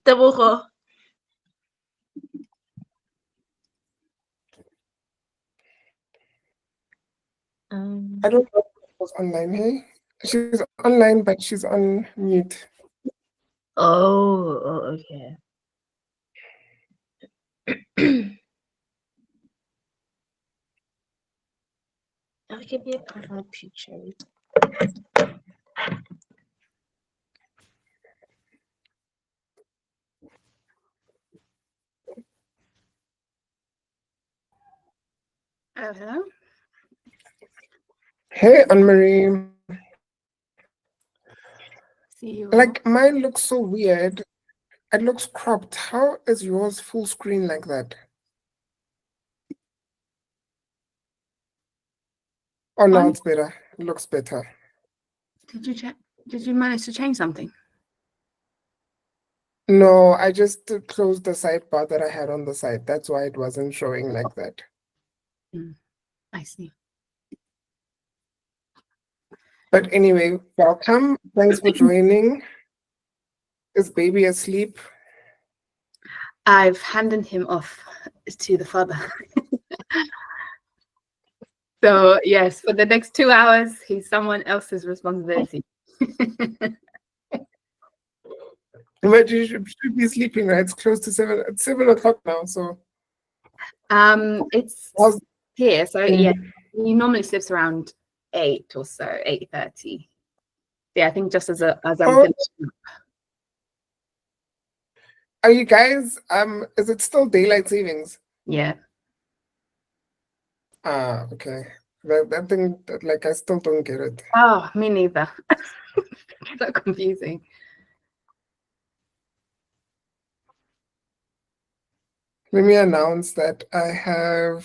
Tebogo. I don't know if she's online, hey? She's online, but she's on mute. Oh, okay. I'll give you a profile picture. Hello. Hey, Anne-Marie. See you. Like, mine looks so weird. It looks cropped. How is yours full screen like that? Oh, no, it's better. It looks better. Did you check? Did you manage to change something? No, I just closed the sidebar that I had on the side. That's why it wasn't showing like that. I see. But anyway, welcome. Thanks for joining. Is baby asleep? I've handed him off to the father. So yes, for the next 2 hours, he's someone else's responsibility. But you should be sleeping, right? It's close to 7. It's 7 o'clock now, so. It's here, so yeah, he normally sleeps around 8 or so, 8:30. Yeah, I think just as I'm finishing up. Are you guys? Is it still daylight savings? Yeah. Okay. That thing, like, I still don't get it. Oh, me neither. So confusing. Let me announce that I have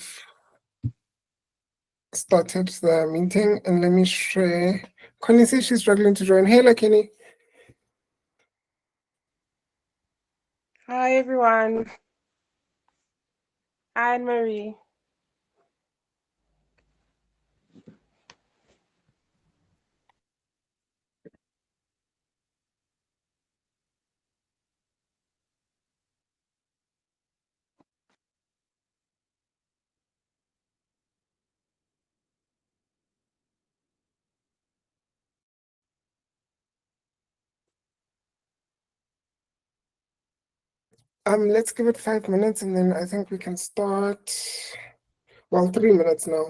started the meeting, and let me share. Connie says she's struggling to join. Hey, Lakini. Hi, everyone. Hi, Anne-Marie. Let's give it 5 minutes, and then I think we can start. Well, 3 minutes now.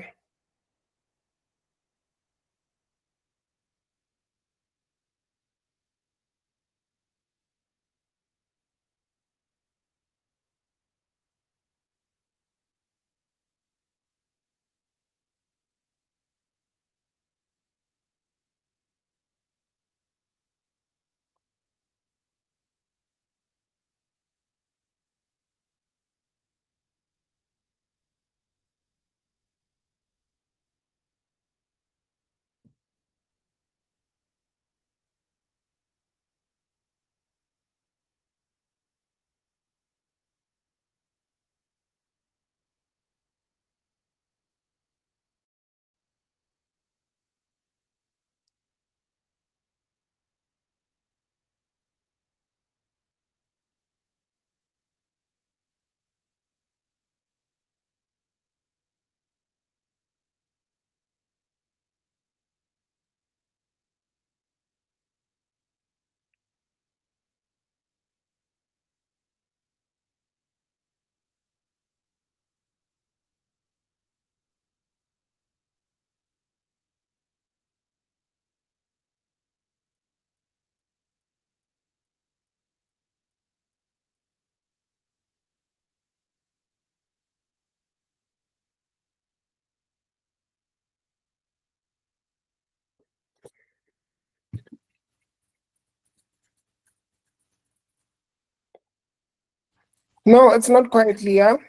No, it's not quite clear.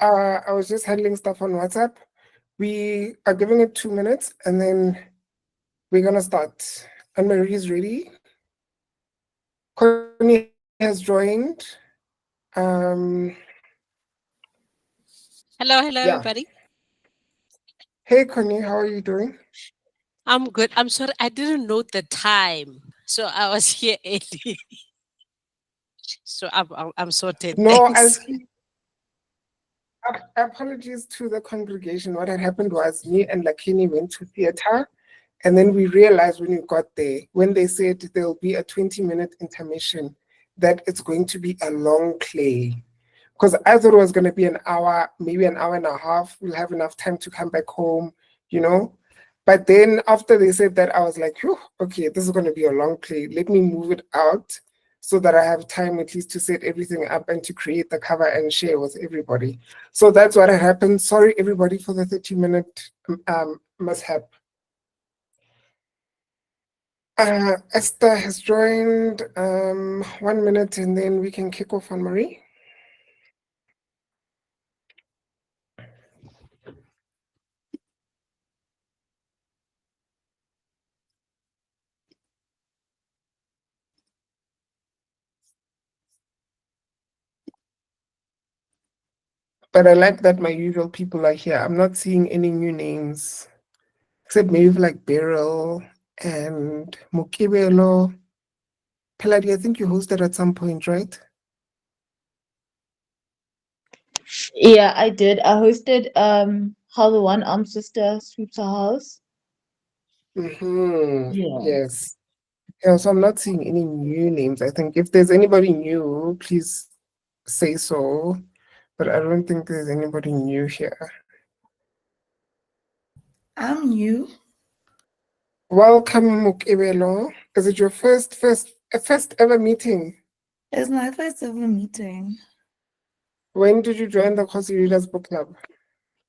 I was just handling stuff on WhatsApp. We are giving it 2 minutes, and then we're gonna start. Anne-Marie is ready. Connie has joined. Hello, everybody. Hey, Connie, how are you doing? I'm good. I'm sorry, I didn't know the time, so I was here early. So I'm sorted. No, Thanks. apologies to the congregation. What had happened was me and Lakini went to theater, and then we realized when we got there, when they said there'll be a 20-minute intermission, that it's going to be a long play. Because I thought it was going to be an hour, maybe an hour and a half. We'll have enough time to come back home, you know. But then after they said that, I was like, "Phew, okay, this is going to be a long play. Let me move it out so that I have time at least to set everything up and to create the cover and share with everybody." So that's what had happened. Sorry, everybody, for the 30-minute mishap. Esther has joined. 1 minute, and then we can kick off on Marie. But I like that my usual people are here. I'm not seeing any new names, except maybe like Beryl and Mukibelo. Peladi, I think you hosted at some point, right? Yeah, I did. I hosted How the One Armed Sister Sweeps Her House. Mm-hmm. Yeah. Yes. Yeah, so I'm not seeing any new names. I think if there's anybody new, please say so. But I don't think there's anybody new here. I'm new. Welcome, Mukibelo. Is it your first ever meeting? It's my first ever meeting. When did you join the Kgosi Readers Book Club?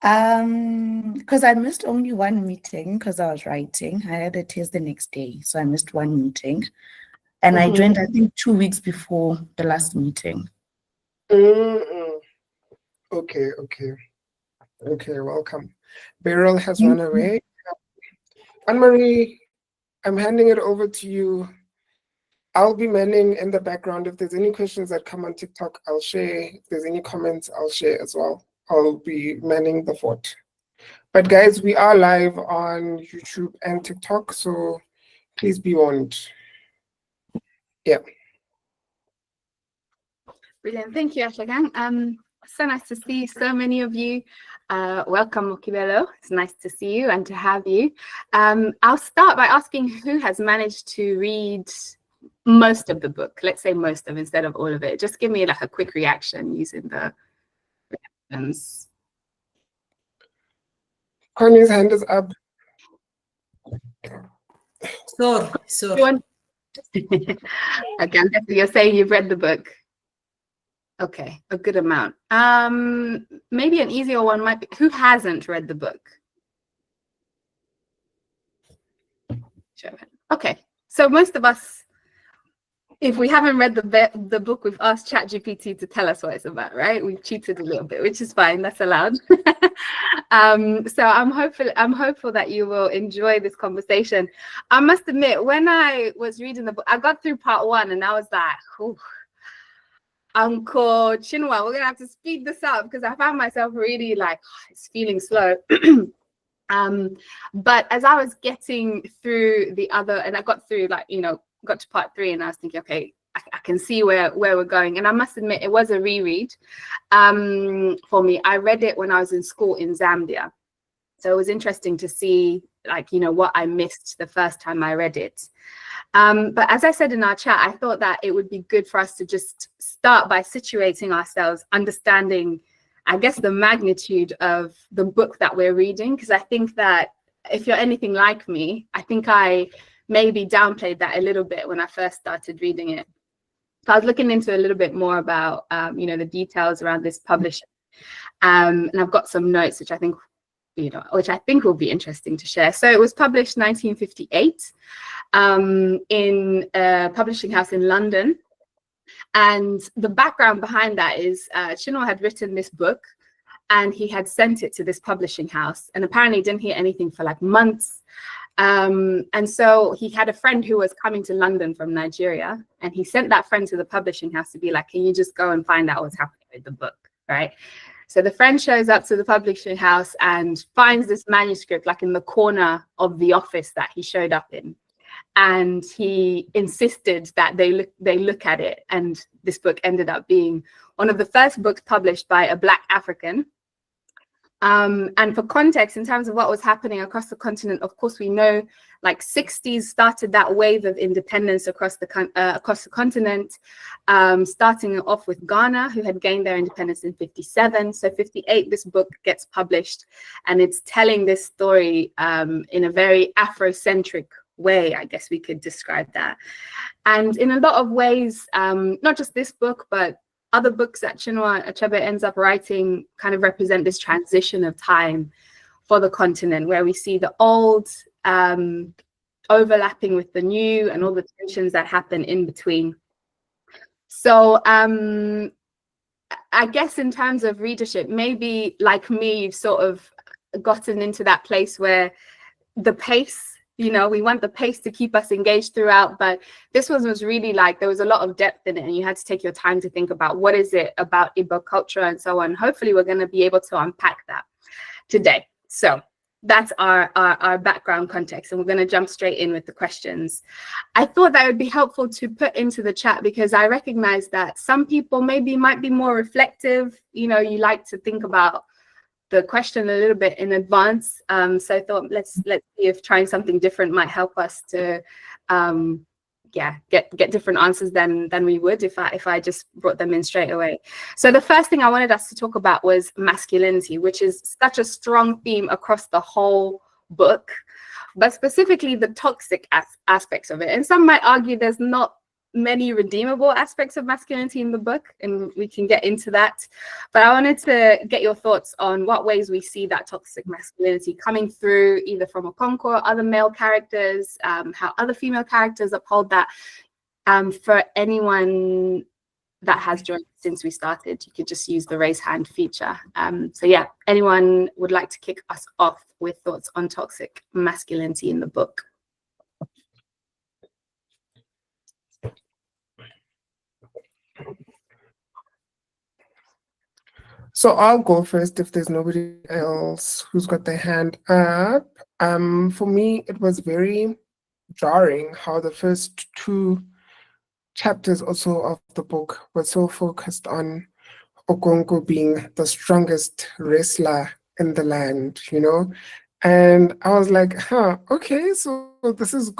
Because I missed only one meeting because I was writing. I had a test the next day, so I missed one meeting. And I joined, I think, 2 weeks before the last meeting. Mm-mm. Okay, welcome. Beryl has run away. Anne-Marie, I'm handing it over to you. I'll be manning in the background. If there's any questions that come on TikTok, I'll share. If there's any comments, I'll share as well. I'll be manning the fort. But guys, we are live on YouTube and TikTok, so please be warned. Yeah. Brilliant. Thank you, Asha Gang. So nice to see so many of you. Welcome, Mukibelo. It's nice to see you and to have you. I'll start by asking who has managed to read most of the book. Let's say most of instead of all of it. Just give me like a quick reaction using the reactions. Connie's hand is up. Sorry. Again, you're saying you've read the book. Okay, a good amount. Maybe an easier one might be, who hasn't read the book? Okay, so most of us, if we haven't read the book, we've asked ChatGPT to tell us what it's about, right? We've cheated a little bit, which is fine. That's allowed. So I'm hopeful that you will enjoy this conversation. I must admit, when I was reading the book, I got through part 1 and I was like, "Ooh, Uncle Chinua, we're gonna have to speed this up," because I found myself really like, it's feeling slow. But as I was getting through the other, and I got through, like, got to part 3, and I was thinking, okay, I can see where we're going. And I must admit, it was a reread for me. I read it when I was in school in Zambia, so it was interesting to see, like, what I missed the first time I read it. But as I said in our chat, I thought that it would be good for us to just start by situating ourselves, understanding, I guess, the magnitude of the book that we're reading, because I think that if you're anything like me, I think I maybe downplayed that a little bit when I first started reading it. So I was looking into a little bit more about, the details around this publishing. And I've got some notes, which I think will be interesting to share. So it was published 1958 in a publishing house in London. And the background behind that is Chinua had written this book and he had sent it to this publishing house, and apparently didn't hear anything for like months. And so he had a friend who was coming to London from Nigeria, and he sent that friend to the publishing house to be like, can you just go and find out what's happening with the book, right? So the friend shows up to the publishing house and finds this manuscript like in the corner of the office that he showed up in. and he insisted that they look at it. And this book ended up being one of the first books published by a Black African. And for context, in terms of what was happening across the continent, of course, we know like 60s started that wave of independence across the continent, starting off with Ghana, who had gained their independence in 57. So 58, this book gets published, and it's telling this story in a very Afrocentric way, I guess we could describe that. And in a lot of ways, not just this book, but other books that Chinua Achebe ends up writing kind of represent this transition of time for the continent, where we see the old overlapping with the new and all the tensions that happen in between. So I guess in terms of readership, maybe like me, you've sort of gotten into that place where the pace, you know, we want the pace to keep us engaged throughout, but this one was really like, there was a lot of depth in it, and you had to take your time to think about what is it about Igbo culture and so on. Hopefully we're going to be able to unpack that today. So that's our background context, and we're going to jump straight in with the questions. I thought that would be helpful to put into the chat, because I recognize that some people maybe might be more reflective. You know, you like to think about the question a little bit in advance. So I thought let's see if trying something different might help us to get different answers than we would if I just brought them in straight away. So the first thing I wanted us to talk about was masculinity, which is such a strong theme across the whole book, but specifically the toxic aspects of it. And some might argue there's not many redeemable aspects of masculinity in the book, and we can get into that. But I wanted to get your thoughts on what ways we see that toxic masculinity coming through, either from Okonkwo or other male characters, how other female characters uphold that. For anyone that has joined since we started, you could just use the raise hand feature. So yeah, anyone would like to kick us off with thoughts on toxic masculinity in the book? So I'll go first if there's nobody else who's got their hand up. For me, it was very jarring how the first two chapters also of the book were so focused on Okonkwo being the strongest wrestler in the land, you know? And I was like, okay, so this is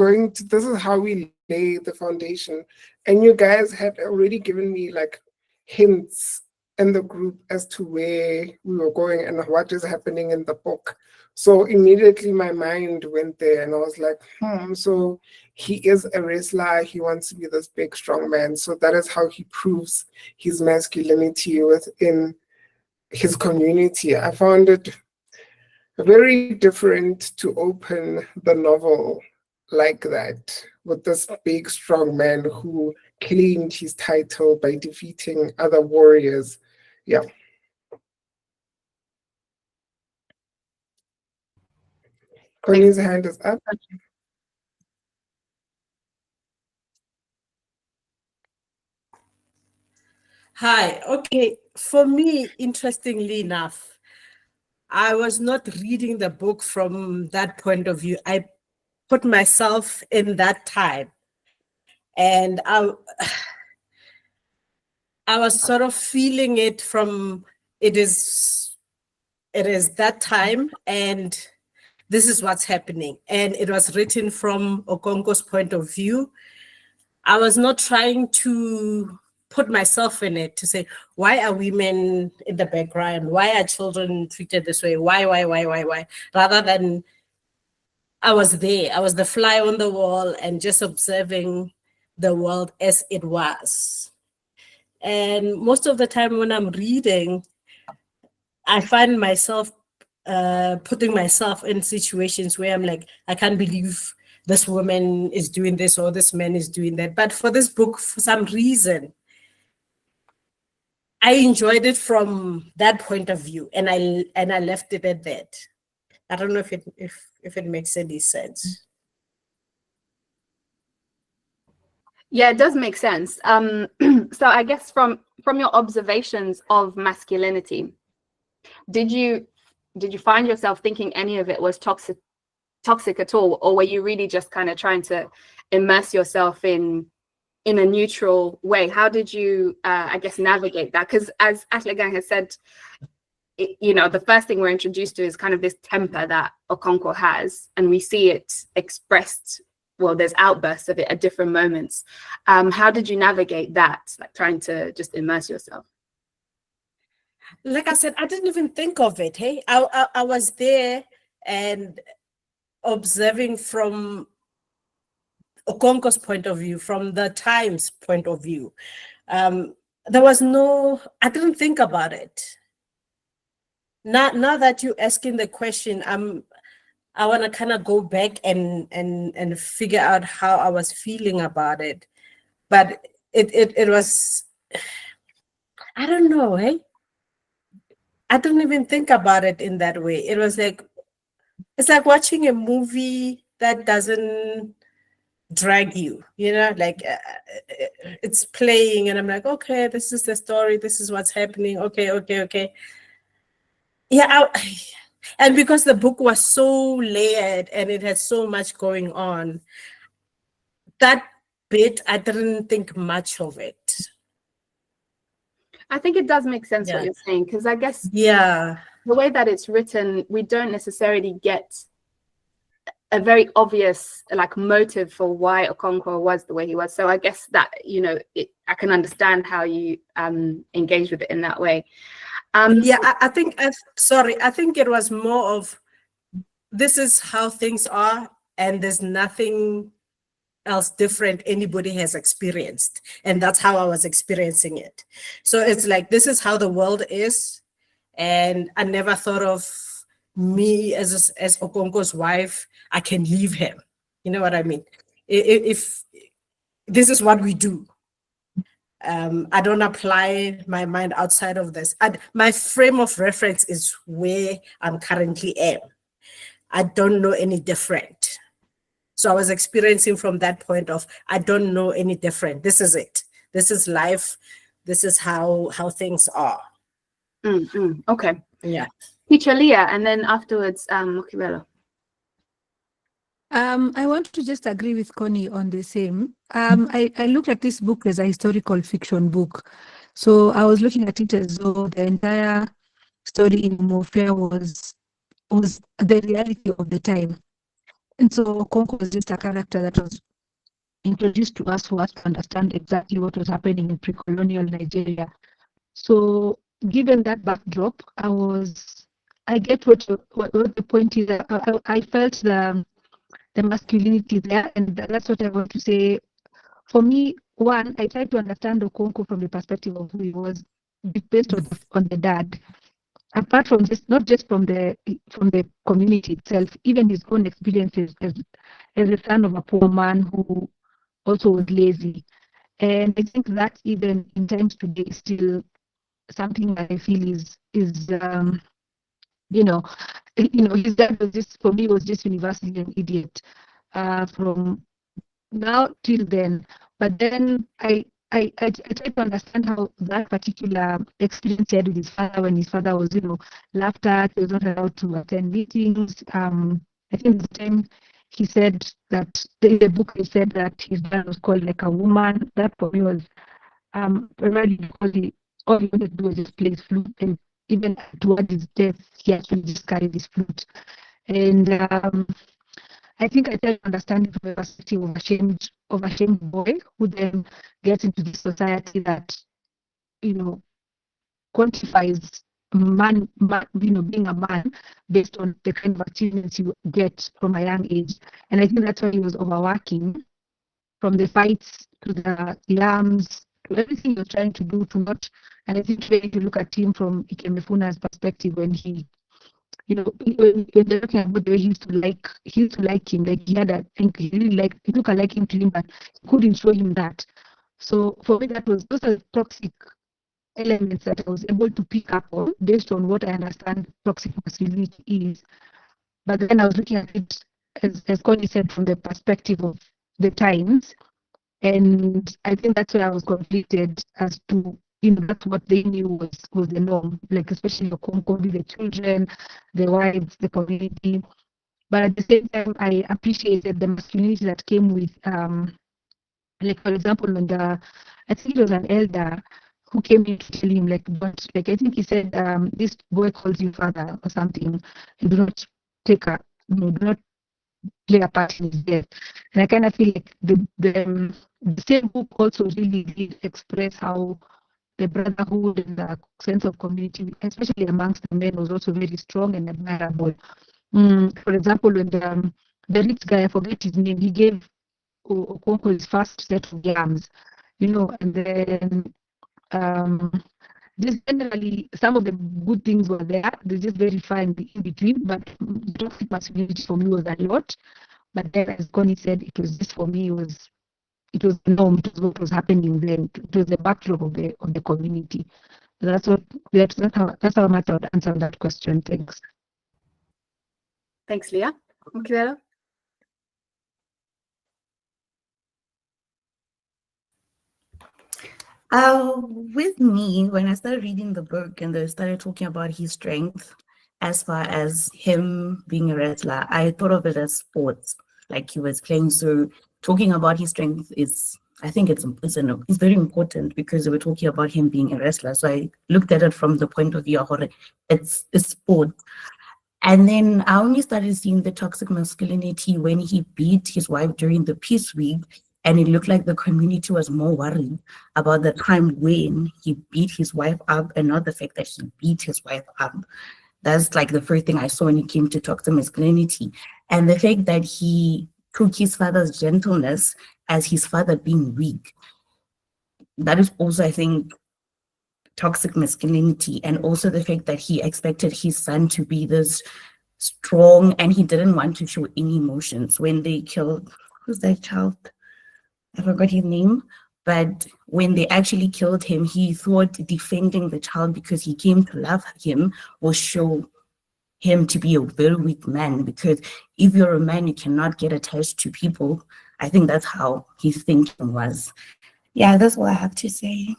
how we lay the foundation. And you guys had already given me like hints in the group as to where we were going and what is happening in the book. So immediately my mind went there, and I was like, so he is a wrestler, he wants to be this big, strong man. So that is how he proves his masculinity within his community. I found it very different to open the novel like that, with this big, strong man who claimed his title by defeating other warriors. Yeah. Connie's hand is up. Hi. Okay. For me, interestingly enough, I was not reading the book from that point of view. I put myself in that time, and I was sort of feeling it from it is that time, and this is what's happening. And it was written from Okonkwo's point of view. I was not trying to put myself in it to say, why are women in the background? Why are children treated this way? Why? Rather than I was there. I was the fly on the wall and just observing the world as it was. And most of the time when I'm reading, I find myself putting myself in situations where I'm like, I can't believe this woman is doing this or this man is doing that. But for this book, for some reason, I enjoyed it from that point of view, and I left it at that. I don't know if it makes any sense. Yeah, it does make sense. So I guess from your observations of masculinity, did you find yourself thinking any of it was toxic toxic at all, or were you really just kind of trying to immerse yourself in a neutral way? How did you I guess navigate that? Because as Atlegang has said, you know, the first thing we're introduced to is kind of this temper that Okonkwo has, and we see it expressed, well, there's outbursts of it at different moments. How did you navigate that, like trying to just immerse yourself? Like I said, I didn't even think of it. Hey, I was there and observing from Okonkwo's point of view, from the Times point of view. There was no, I didn't think about it. Now that you're asking the question, I want to kind of go back and figure out how I was feeling about it. But it was, I don't know, hey? I didn't even think about it in that way. It was like, it's like watching a movie that doesn't drag you, you know, like it's playing and I'm like, okay, this is the story. This is what's happening. Okay. Yeah. And because the book was so layered and it had so much going on, that bit, I didn't think much of it. I think it does make sense Yeah. what you're saying, because I guess Yeah. the way that it's written, we don't necessarily get a very obvious like motive for why Okonkwo was the way he was. So I guess that, you know, I can understand how you engage with it in that way. Yeah, I think, I think it was more of, this is how things are and there's nothing else different anybody has experienced. And that's how I was experiencing it. So it's like, this is how the world is. And I never thought of me as Okonkwo's wife, I can leave him. You know what I mean? If this is what we do. I don't apply my mind outside of this. My frame of reference is where I'm currently am. I don't know any different. So I was experiencing from that point of, I don't know any different. This is it. This is life. This is how things are. Okay. Yeah. Teacher Leah, and then afterwards, Mokibelo. I want to just agree with Connie on the same. I looked at this book as a historical fiction book. So I was looking at it as though the entire story in Mofia was the reality of the time. And so Konko was just a character that was introduced to us for us to understand exactly what was happening in pre-colonial Nigeria. So given that backdrop, I get what the point is. I felt the masculinity there, and that's what I want to say. For me, one, I tried to understand Okonkwo from the perspective of who he was, based on the dad. Apart from this, not just from the community itself, even his own experiences as a son of a poor man who also was lazy. And I think that even in times today is still something that I feel is his dad was just, for me, was just universally an idiot from now till then. But then I try to understand how that particular experience he had with his father, when his father was, laughed at, he was not allowed to attend meetings. I think the time he said that, in the book he said that his dad was called like a woman. That for me was primarily because all he wanted to do was just play his flute, and even towards his death, he actually just carried his flute. And I think I try to understand it from the perspective of a shamed boy who then gets into this society that, quantifies being a man based on the kind of achievements you get from a young age. And I think that's why he was overworking, from the fights to the slums to everything he was trying to do to not. And I think today, if you look at him from Ikemefuna's perspective, when he, when they're talking about the way he used to like him, like he had a think he really liked, he took a liking to him, but he couldn't show him that. So for me, those are toxic elements that I was able to pick up on based on what I understand toxic masculinity is. But then I was looking at it, as Connie said, from the perspective of the times. And I think that's where I was conflicted as to, that's what they knew was the norm, like especially the children, the wives, the community. But at the same time, I appreciated the masculinity that came with, like for example, when I think it was an elder who came in to tell him, like, don't, like, I think he said, this boy calls you father or something, and do not take a, do not play a part in his death. And I kind of feel like the same book also really did express how the brotherhood and the sense of community, especially amongst the men, was also very strong and admirable. For example, when the rich guy, I forget his name, he gave Okonkwo his first set of yams, and then just generally some of the good things were there. They just very fine in between, but toxic masculinity for me was a lot. But then, as Connie said, it was just for me. It was the norm. It was what was happening then. It was the backdrop of the community. That's how much I would answer that question. Thanks. Thanks, Leah. Mukilelo? With me, when I started reading the book and they started talking about his strength, as far as him being a wrestler, I thought of it as sports, like he was playing. So talking about his strength is, I think it's very important because we're talking about him being a wrestler. So I looked at it from the point of view of it's sport. And then I only started seeing the toxic masculinity when he beat his wife during the peace week. And it looked like the community was more worried about the time when he beat his wife up and not the fact that he beat his wife up. That's like the first thing I saw when it came to toxic masculinity. And the fact that he took his father's gentleness as his father being weak. That is also, I think, toxic masculinity, and also the fact that he expected his son to be this strong and he didn't want to show any emotions when they killed, who's that child? I forgot his name. But when they actually killed him, he thought defending the child because he came to love him will show him to be a very weak man, because if you're a man, you cannot get attached to people. I think that's how his thinking was. Yeah, that's what I have to say.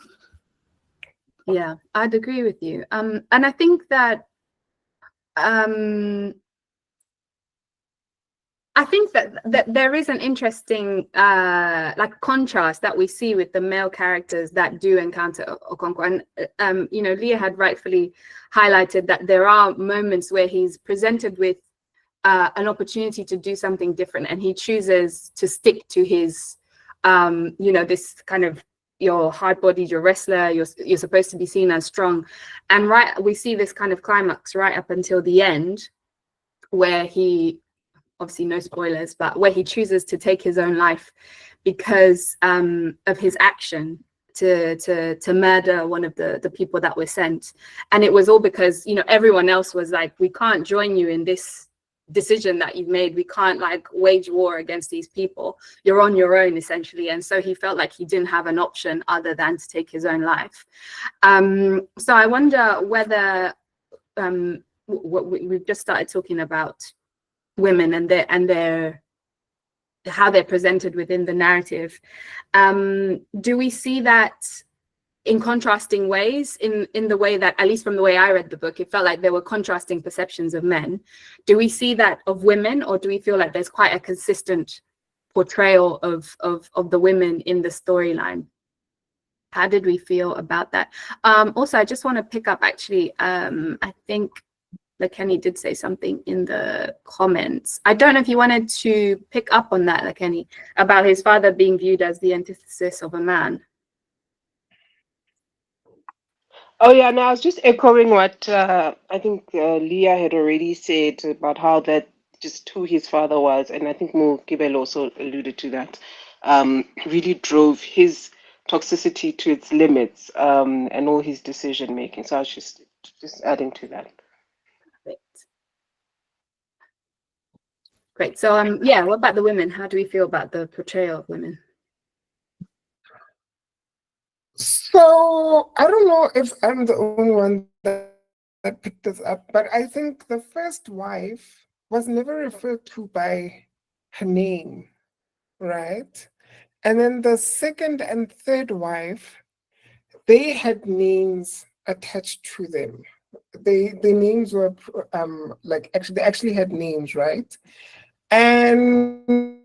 Yeah, I'd agree with you. And I think that that there is an interesting like contrast that we see with the male characters that do encounter Okonkwo. And Leah had rightfully highlighted that there are moments where he's presented with an opportunity to do something different, and he chooses to stick to his this kind of, you're hard-bodied, you're a wrestler, you're supposed to be seen as strong. And we see this kind of climax right up until the end, where he, obviously no spoilers, but where he chooses to take his own life because of his action to murder one of the people that were sent. And it was all because everyone else was like, we can't join you in this decision that you've made. We can't like wage war against these people. You're on your own, essentially. And so he felt like he didn't have an option other than to take his own life. So I wonder whether what we've just started talking about women and their how they're presented within the narrative. Do we see that in contrasting ways, in the way that, at least from the way I read the book, it felt like there were contrasting perceptions of men? Do we see that of women, or do we feel like there's quite a consistent portrayal of the women in the storyline? How did we feel about that? Also, I just want to pick up, actually, I think Lekeni did say something in the comments. I don't know if you wanted to pick up on that, Lekeni, about his father being viewed as the antithesis of a man. Oh yeah, no, I was just echoing what I think Leah had already said about how that just who his father was, and I think Mukibelo also alluded to that. Really drove his toxicity to its limits, and all his decision making. So I was just adding to that. Great. So yeah, what about the women? How do we feel about the portrayal of women? So I don't know if I'm the only one that picked this up, but I think the first wife was never referred to by her name, right? And then the second and third wife, they had names attached to them, the names were like actually they actually had names, right? And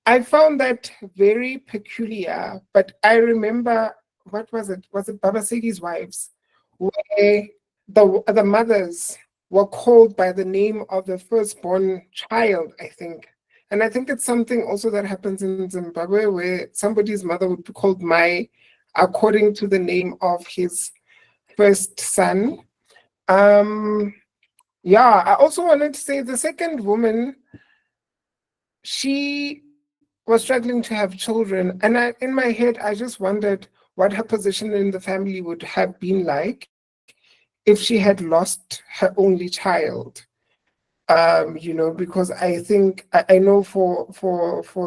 I found that very peculiar. But I remember, what was it? Was it Babasegi's wives, where the mothers were called by the name of the firstborn child, I think. And I think it's something also that happens in Zimbabwe, where somebody's mother would be called Mai according to the name of his first son. Yeah, I also wanted to say the second woman, she was struggling to have children. And in my head, I just wondered what her position in the family would have been like if she had lost her only child. Because I think I know for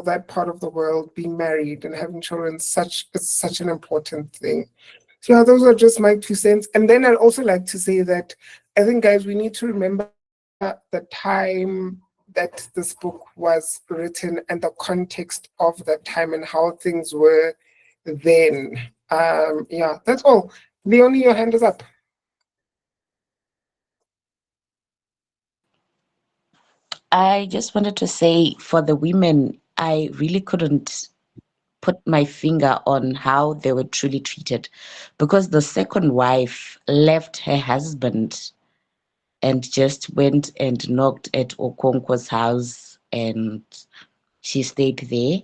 that part of the world, being married and having children is such an important thing. So yeah, those are just my 2 cents. And then I'd also like to say that I think, guys, we need to remember the time that this book was written and the context of that time and how things were then. Yeah, that's all. Leonie, your hand is up. I just wanted to say for the women, I really couldn't put my finger on how they were truly treated because the second wife left her husband and just went and knocked at Okonkwo's house and she stayed there.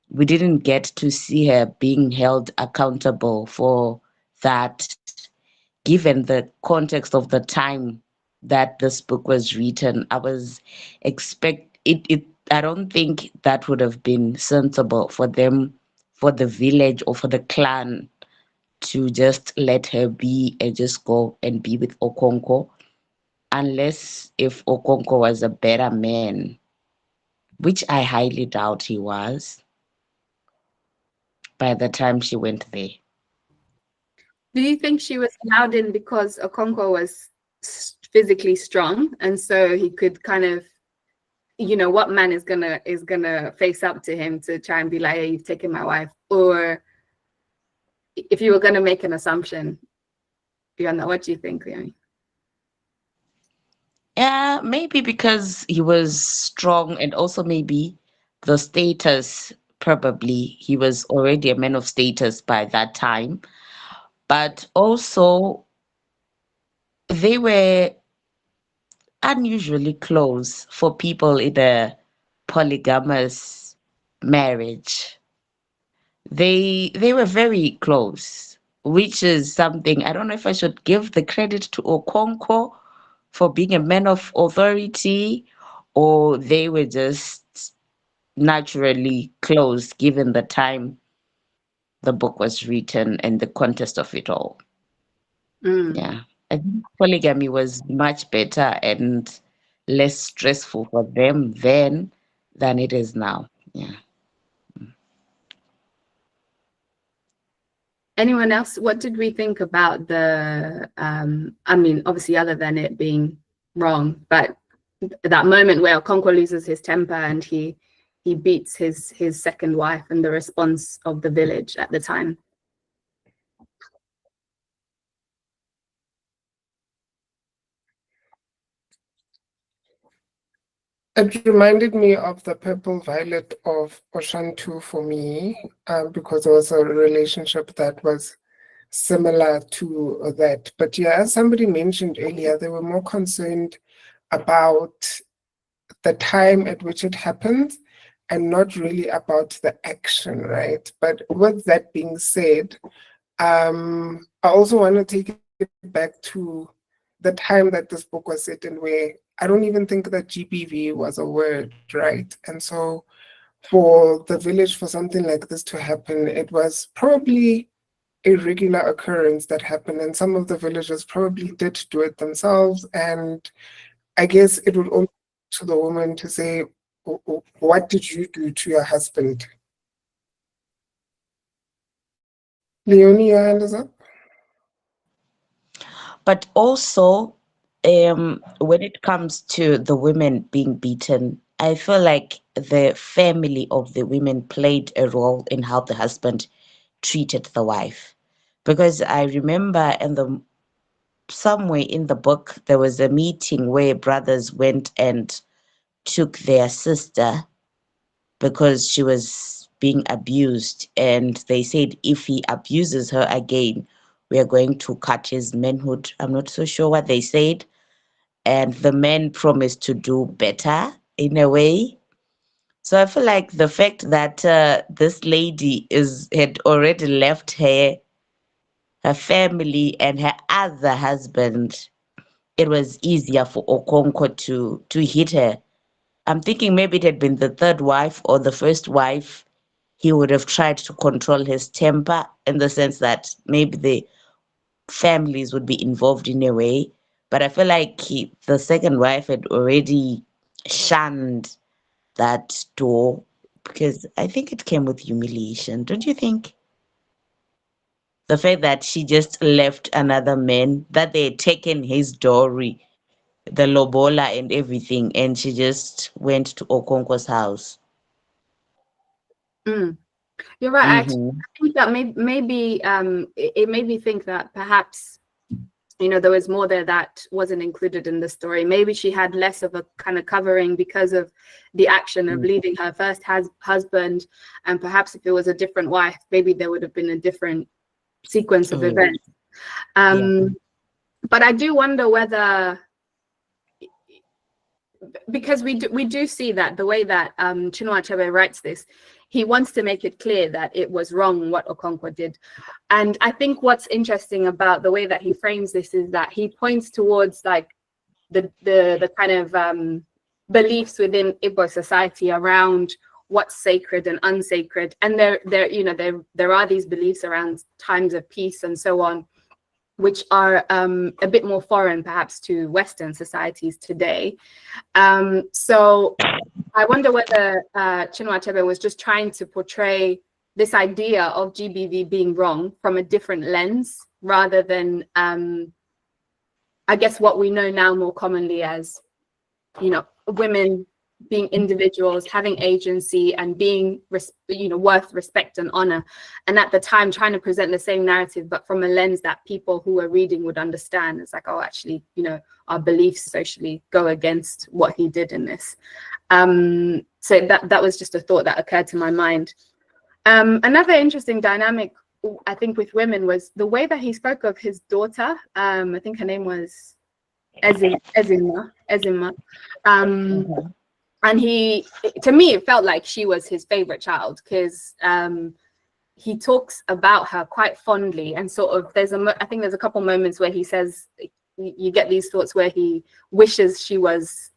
We didn't get to see her being held accountable for that, given the context of the time that this book was written. I was I don't think that would have been sensible for them, for the village or for the clan to just let her be and just go and be with Okonkwo, unless if Okonkwo was a better man, which I highly doubt he was by the time she went there. Do you think she was allowed in because Okonkwo was physically strong, and so he could kind of, what man is gonna face up to him to try and be like, hey, you've taken my wife? Or if you were gonna make an assumption beyond that, what do you think, Leonie? Yeah, maybe because he was strong and also maybe the status, probably he was already a man of status by that time. But also they were unusually close for people in a polygamous marriage. They were very close, which is something I don't know if I should give the credit to Okonkwo for being a man of authority, or they were just naturally close given the time the book was written and the context of it all. Yeah. I think polygamy was much better and less stressful for them then than it is now. Yeah. Anyone else? What did we think about the? I mean, obviously, other than it being wrong, but that moment where Okonkwo loses his temper and he beats his second wife, and the response of the village at the time. It reminded me of the Purple Violet of Oshantu for me, because it was a relationship that was similar to that. But yeah, as somebody mentioned earlier, they were more concerned about the time at which it happened and not really about the action, right? But with that being said, I also want to take it back to the time that this book was set in, where I don't even think that GBV was a word, right? And so for the village, for something like this to happen, it was probably a regular occurrence that happened, and some of the villagers probably did do it themselves. And I guess it would only be to the woman to say, what did you do to your husband? Leonie, your hand is up. But also, when it comes to the women being beaten, I feel like the family of the women played a role in how the husband treated the wife. because I remember somewhere in the book there was a meeting where brothers went and took their sister because she was being abused, and they said if he abuses her again, we are going to cut his manhood. I'm not so sure what they said, and the men promised to do better in a way. So I feel like the fact that this lady had already left her family and her other husband, it was easier for Okonkwo to hit her. I'm thinking maybe it had been the third wife or the first wife. He would have tried to control his temper in the sense that maybe the families would be involved in a way. But I feel like the second wife had already shunned that door because I think it came with humiliation. Don't you think? The fact that she just left another man, that they had taken his dowry, the lobola and everything, and she just went to Okonkwo's house. You're right. Mm-hmm. I think that maybe it made me think that perhaps, you know, there was more there that wasn't included in the story. Maybe she had less of a kind of covering because of the action of leaving her first husband, and perhaps if it was a different wife, maybe there would have been a different sequence of events. But I do wonder whether, because we do see that the way that Chinua Achebe writes this, he wants to make it clear that it was wrong what Okonkwo did. And I think what's interesting about the way that he frames this is that he points towards like the kind of beliefs within Igbo society around what's sacred and unsacred. And there are these beliefs around times of peace and so on, which are a bit more foreign perhaps to Western societies today. So I wonder whether Chinua Achebe was just trying to portray this idea of GBV being wrong from a different lens, rather than, I guess, what we know now more commonly as, you know, women being individuals, having agency, and being, you know, worth respect and honor. And at the time, trying to present the same narrative, but from a lens that people who are reading would understand. It's like, oh, actually, you know, our beliefs socially go against what he did in this. So that was just a thought that occurred to my mind. Another interesting dynamic, I think, with women was the way that he spoke of his daughter. I think her name was Ezima. And to me, it felt like she was his favorite child, because he talks about her quite fondly, and sort of I think there's a couple moments where he says, you get these thoughts where he wishes she was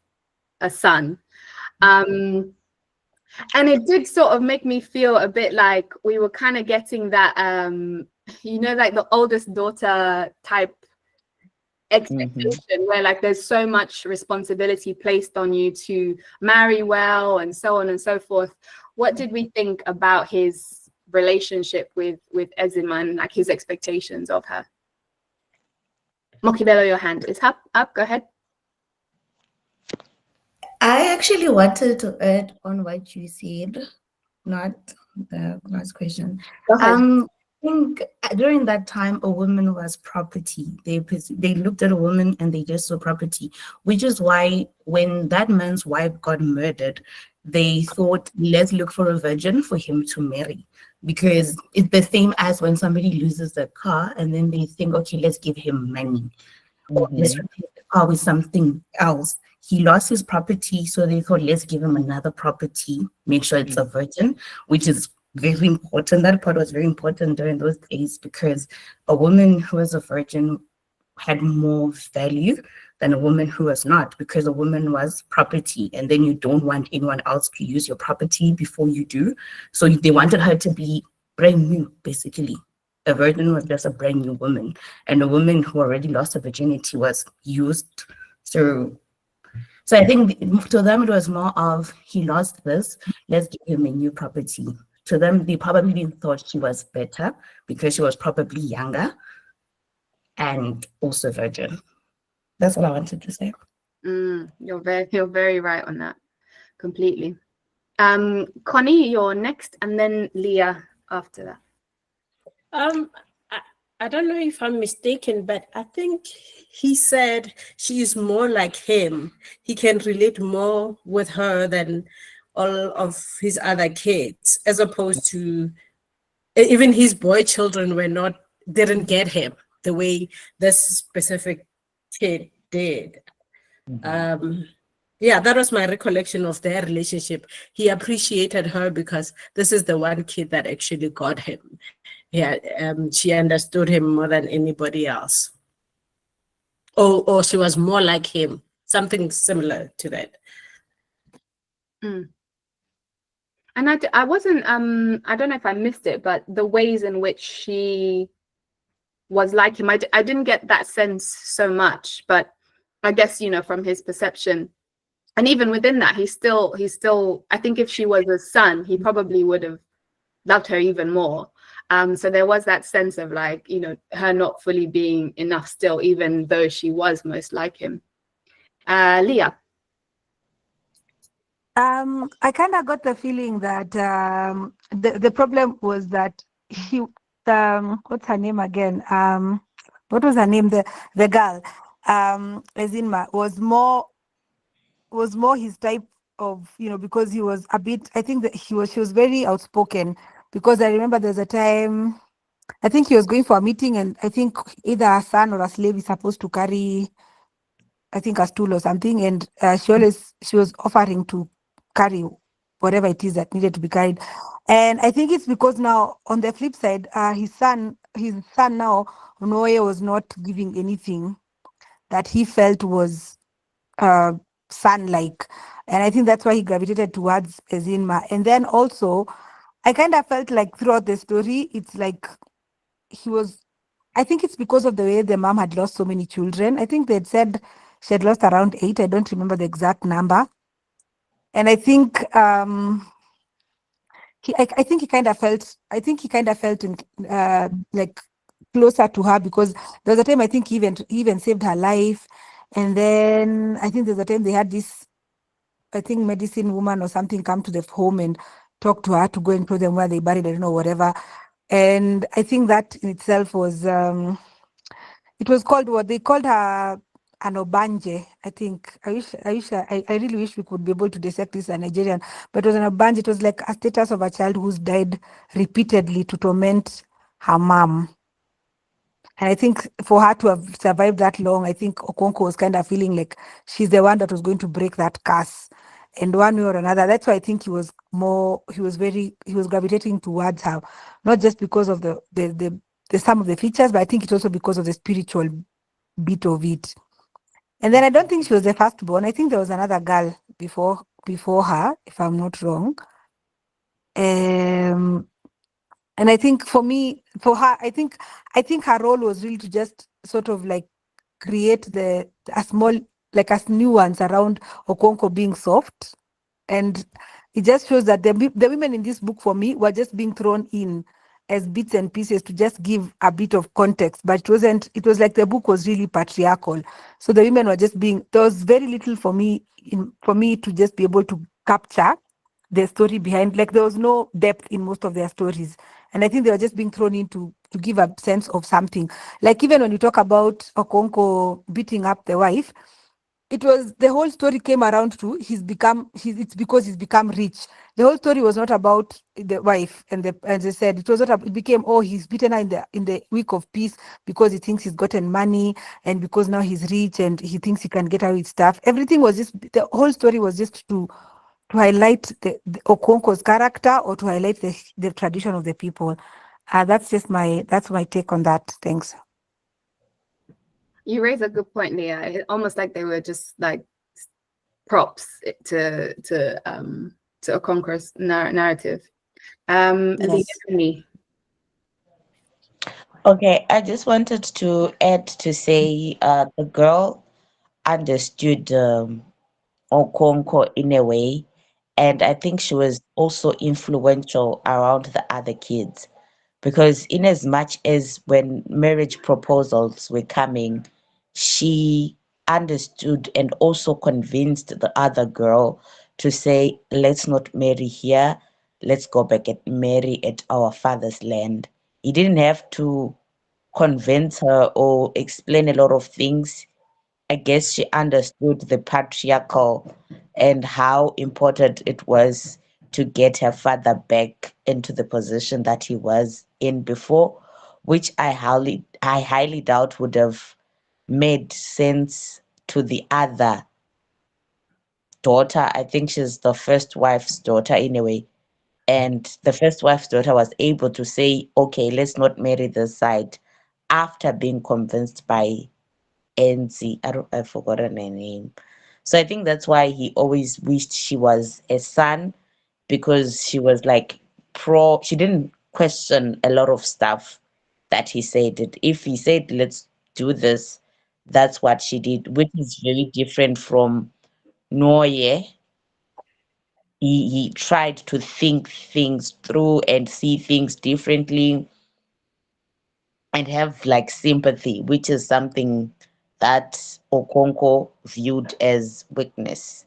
a son. And it did sort of make me feel a bit like we were kind of getting that, you know, like the oldest daughter type expectation, where like there's so much responsibility placed on you to marry well and so on and so forth. What did we think about his relationship with Ezima and like his expectations of her? Mokibelo, your hand is up. Go ahead. I actually wanted to add on what you said, not the last question. Go ahead. I think during that time, a woman was property. They looked at a woman and they just saw property, which is why when that man's wife got murdered, they thought, let's look for a virgin for him to marry. Because it's the same as when somebody loses their car and then they think, okay, let's give him money. Or let's replace the car with something else. He lost his property, so they thought, let's give him another property, make sure it's a virgin, which is very important. That part was very important during those days, because a woman who was a virgin had more value than a woman who was not, because a woman was property, and then you don't want anyone else to use your property before you do. So they wanted her to be brand new, basically. A virgin was just a brand new woman, and a woman who already lost her virginity was used. So I think to them it was more of, he lost this, let's give him a new property. To them, they probably thought she was better because she was probably younger and also virgin. That's what I wanted to say. You're very right on that, completely. Connie, you're next, and then Leah after that. I don't know if I'm mistaken, but I think he said she is more like him. He can relate more with her than all of his other kids, as opposed to even his boy children didn't get him the way this specific kid did. Yeah, that was my recollection of their relationship. He appreciated her because this is the one kid that actually got him. Yeah, she understood him more than anybody else. Or she was more like him, something similar to that. Mm. And I wasn't, I don't know if I missed it, but the ways in which she was like him, I didn't get that sense so much, but I guess, you know, from his perception, and even within that, he's still, I think if she was a son, he probably would have loved her even more. So there was that sense of like, you know, her not fully being enough still, even though she was most like him. Leah. I kind of got the feeling that the problem was that he, what's her name again? What was her name? The girl, Ezinma, was more his type of, you know, because he was a bit. I think that she was very outspoken. Because I remember there's a time, I think he was going for a meeting, and I think either a son or a slave is supposed to carry, I think, a stool or something, and she was offering to carry whatever it is that needed to be carried. And I think it's because now on the flip side, his son now, Noe, was not giving anything that he felt was uh son-like. And I think that's why he gravitated towards Ezinma. And then also, I kind of felt like throughout the story, it's like he was, I think it's because of the way the mom had lost so many children. I think they'd said she had lost around 8. I don't remember the exact number. And I think I think he kind of felt, in, like closer to her, because there was a time I think he even saved her life. And then I think there's a time they had this, I think, medicine woman or something come to the home and talk to her to go and show them where they buried, I don't know, whatever. And I think that in itself was it was called, what they called her, an obanje. I think I really wish we could be able to dissect this in Nigerian, but it was an obanje. It was like a status of a child who's died repeatedly to torment her mom. And I think for her to have survived that long, I think Okonko was kind of feeling like she's the one that was going to break that curse. And one way or another, that's why I think he was gravitating towards her, not just because of the some of the features, but I think it's also because of the spiritual bit of it. And then I don't think she was the firstborn. I think there was another girl before her, if I'm not wrong. Um, and I think for her, I think her role was really to just sort of like create a small, like a nuance around Okonko being soft. And it just shows that the women in this book for me were just being thrown in as bits and pieces to just give a bit of context, but it was like the book was really patriarchal. So the women were just there was very little for me to just be able to capture the story behind. Like there was no depth in most of their stories. And I think they were just being thrown in to give a sense of something. Like even when you talk about Okonko beating up the wife, it was the whole story came around to it's because he's become rich. The whole story was not about the wife, and as they said, it was not it became, oh, he's beaten her in the week of peace because he thinks he's gotten money, and because now he's rich and he thinks he can get away with stuff. Everything was just, the whole story was just to highlight the Okonko's character, or to highlight the tradition of the people. That's my take on that. Thanks. You raise a good point, Leah. Almost like they were just like props to Okonko's narrative. Yes. Okay, I just wanted to add to say the girl understood Okonko in a way, and I think she was also influential around the other kids, because in as much as when marriage proposals were coming, she understood and also convinced the other girl to say, let's not marry here, let's go back and marry at our father's land. He didn't have to convince her or explain a lot of things. I guess she understood the patriarchal and how important it was to get her father back into the position that he was in before, which I highly doubt would have made sense to the other daughter. I think she's the first wife's daughter anyway. And the first wife's daughter was able to say, okay, let's not marry this side after being convinced by NC. I forgot her name. So I think that's why he always wished she was a son, because she was like she didn't question a lot of stuff that he said. If he said, let's do this, that's what she did, which is very different from Noye. He tried to think things through and see things differently and have like sympathy, which is something that Okonko viewed as weakness.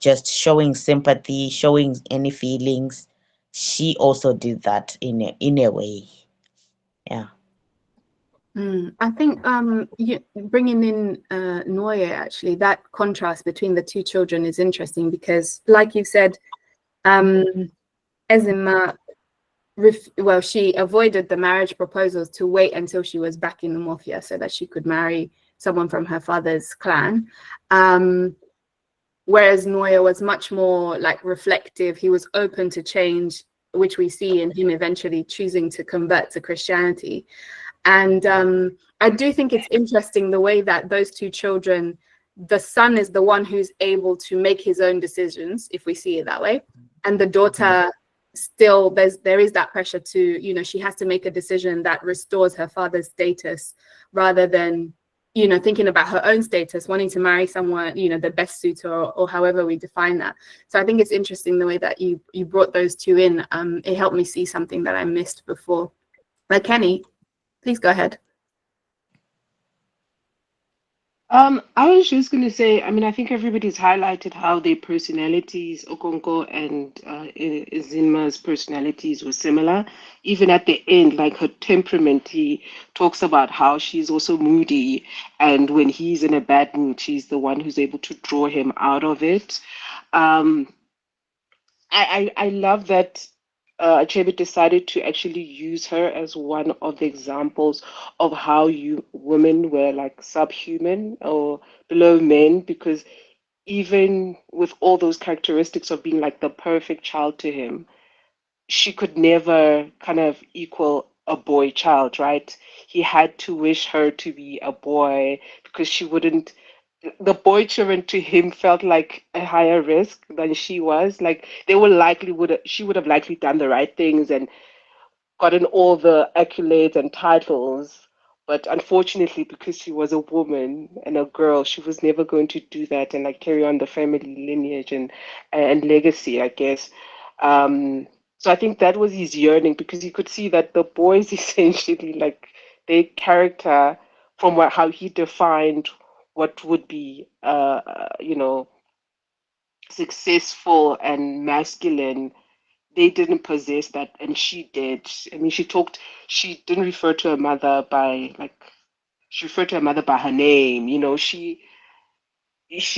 Just showing sympathy, showing any feelings. She also did that in a way. Yeah. I think you bringing in Noye, actually, that contrast between the two children is interesting because, like you said, Ezima, she avoided the marriage proposals to wait until she was back in the Mafia so that she could marry someone from her father's clan. Whereas Noye was much more like reflective. He was open to change, which we see in him eventually choosing to convert to Christianity. And I do think it's interesting the way that those two children, the son is the one who's able to make his own decisions, if we see it that way. And the daughter still, there is that pressure to, you know, she has to make a decision that restores her father's status rather than, you know, thinking about her own status, wanting to marry someone, you know, the best suitor or however we define that. So I think it's interesting the way that you brought those two in. It helped me see something that I missed before. But Kenny, please go ahead. I was just going to say, I mean, I think everybody's highlighted how their personalities, Okonko and Zinma's personalities were similar. Even at the end, like her temperament, he talks about how she's also moody. And when he's in a bad mood, she's the one who's able to draw him out of it. I love that Achebe decided to actually use her as one of the examples of how women were like subhuman or below men, because even with all those characteristics of being like the perfect child to him, she could never kind of equal a boy child, right? He had to wish her to be a boy because she wouldn't. The boy children to him felt like a higher risk than she was. Like she would have likely done the right things and gotten all the accolades and titles. But unfortunately, because she was a woman and a girl, she was never going to do that and like carry on the family lineage and legacy, I guess. So I think that was his yearning, because you could see that the boys essentially like their character from how he defined what would be successful and masculine, they didn't possess that, and she did. I mean, she didn't refer to her mother by she referred to her mother by her name. You know, she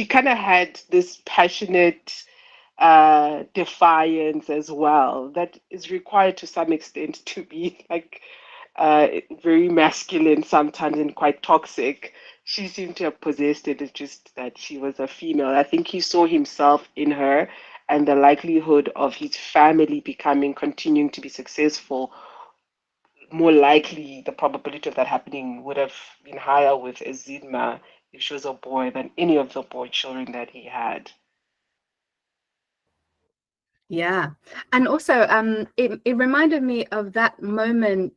kind of had this passionate defiance as well that is required to some extent to be like very masculine sometimes and quite toxic. She seemed to have possessed it. It's just that she was a female. I think he saw himself in her, and the likelihood of his family continuing to be successful, more likely the probability of that happening would have been higher with Ezidma if she was a boy than any of the boy children that he had. Yeah. And also it reminded me of that moment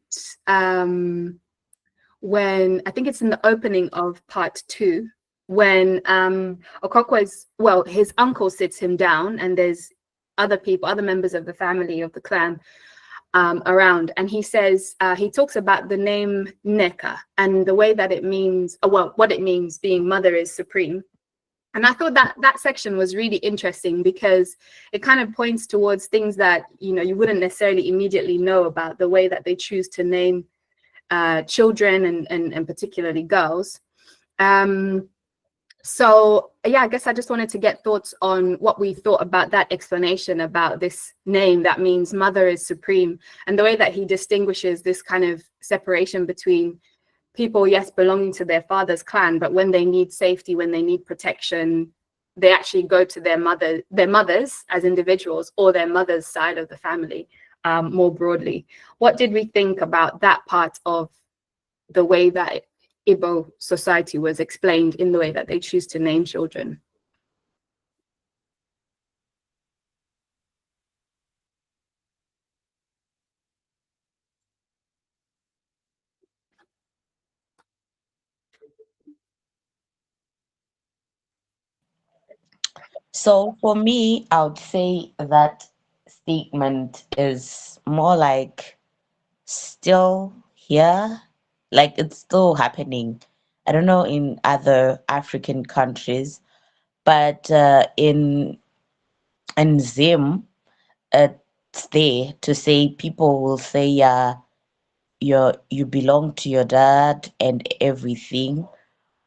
when I think it's in the opening of part 2, when Okokwa his uncle sits him down and there's other members of the family of the clan around, and he says he talks about the name Neka and the way that it means, what it means being mother is supreme. And I thought that section was really interesting because it kind of points towards things that, you know, you wouldn't necessarily immediately know about the way that they choose to name children and particularly girls. So yeah, I guess I just wanted to get thoughts on what we thought about that explanation about this name that means mother is supreme, and the way that he distinguishes this kind of separation between people, yes, belonging to their father's clan, but when they need safety, when they need protection, they actually go to their mothers as individuals, or their mother's side of the family, more broadly. What did we think about that part of the way that Igbo society was explained in the way that they choose to name children? So for me, I would say that statement is more like still here, like it's still happening. I don't know in other African countries, but in Zim, it's there to say people will say, yeah, you belong to your dad and everything,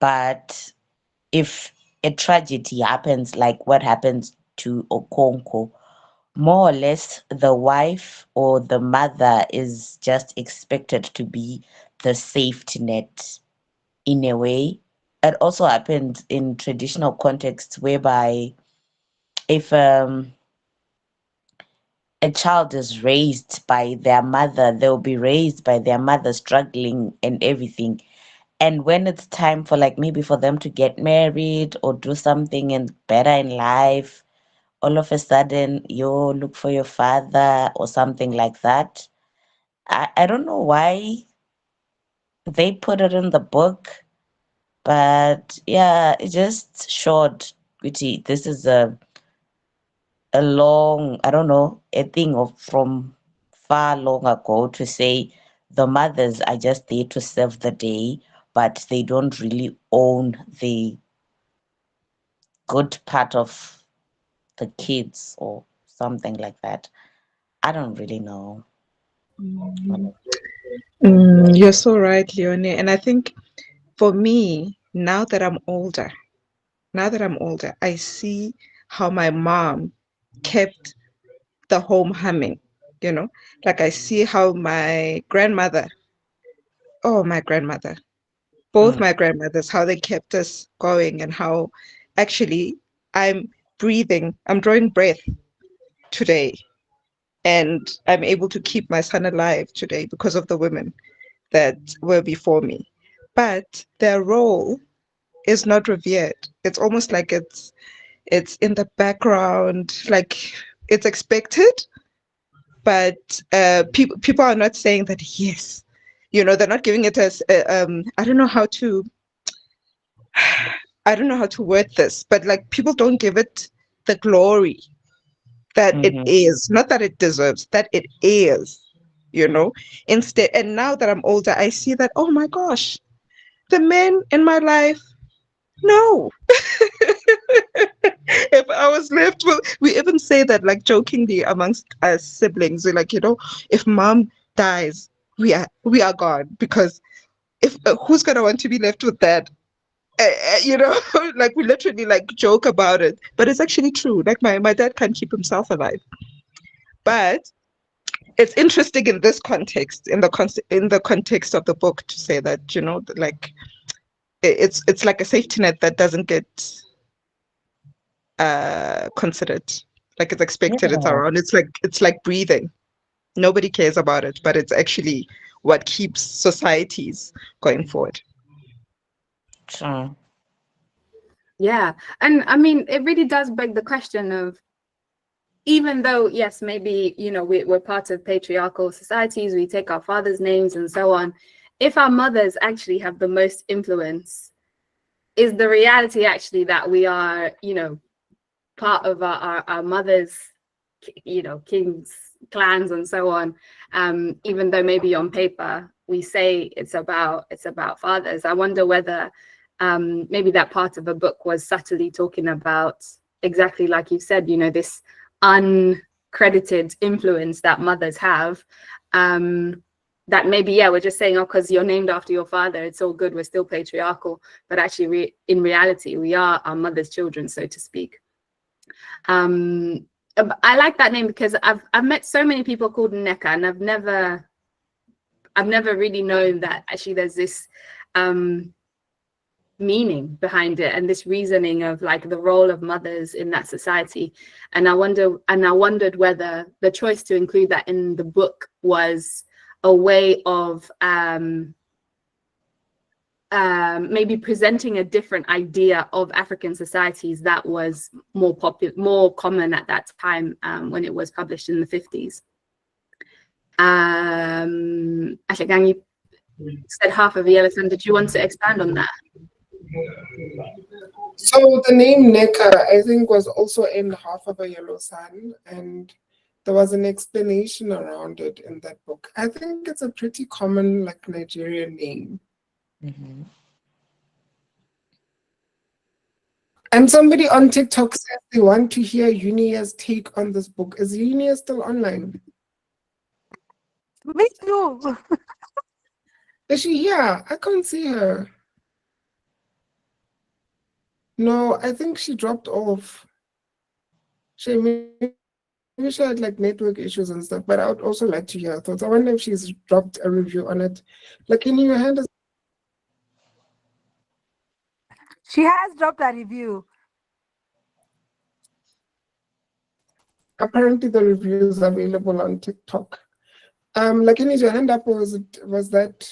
but if a tragedy happens, like what happens to Okonkwo, more or less the wife or the mother is just expected to be the safety net in a way. It also happens in traditional contexts whereby if a child is raised by their mother, they'll be raised by their mother struggling and everything. And when it's time for like maybe for them to get married or do something and better in life, all of a sudden you look for your father or something like that. I don't know why they put it in the book, but yeah, it just showed Gucci. This is a long, I don't know, a thing of from far long ago to say the mothers are just there to serve the day, but they don't really own the good part of the kids or something like that. I don't really know. You're so right, Leonie. And I think for me, now that I'm older, I see how my mom kept the home humming, you know, like I see how my grandmother, oh, my grandmother, both Mm, my grandmothers, how they kept us going and how actually I'm I'm drawing breath today and I'm able to keep my son alive today because of the women that were before me. But their role is not revered. It's almost like it's in the background, like it's expected, but people are not saying that yes, they're not giving it as I don't know how to word this, but like people don't give it the glory that it mm-hmm. is, not that it deserves, that it is, you know. Instead, and now that I'm older, I see that, oh my gosh, the men in my life, no. If I was left with, we even say that like jokingly amongst us siblings, we're like, if mom dies, we are gone, because if who's gonna want to be left with that? Like we literally like joke about it, but it's actually true. Like my dad can't keep himself alive. But it's interesting in this context, in the context of the book, to say that, like it's like a safety net that doesn't get considered. Like it's expected, it's Yeah, around, it's like breathing. Nobody cares about it, but it's actually what keeps societies going forward. true. Yeah, and I mean, it really does beg the question of, even though, yes, maybe, we're part of patriarchal societies, we take our father's names and so on. If our mothers actually have the most influence, is the reality actually that we are, part of our mothers, kings, clans, and so on? Even though maybe on paper we say it's about fathers, I wonder whether maybe that part of the book was subtly talking about exactly like you said, this uncredited influence that mothers have, that maybe, yeah, we're just saying, oh, because you're named after your father, it's all good, we're still patriarchal. But actually, in reality, we are our mother's children, so to speak. I like that name because I've met so many people called Nneka, and I've never really known that actually there's this meaning behind it, and this reasoning of like the role of mothers in that society. And I wondered whether the choice to include that in the book was a way of maybe presenting a different idea of African societies that was more common at that time, when it was published in the 50s. Ashagang, you said half of Yellow Sun. Did you want to expand on that? So the name Neka, I think, was also in Half of a Yellow Sun, and there was an explanation around it in that book. I think it's a pretty common, like, Nigerian name. Mm-hmm. And somebody on TikTok says they want to hear Unia's take on this book. Is Unia still online? Me too. Is she here? I can't see her. No, I think she dropped off. Maybe she had like network issues and stuff, but I would also like to hear her thoughts. I wonder if she's dropped a review on it. Like, in your hand is She has dropped a review. apparently the review is available on TikTok. Like, is your hand up, or was that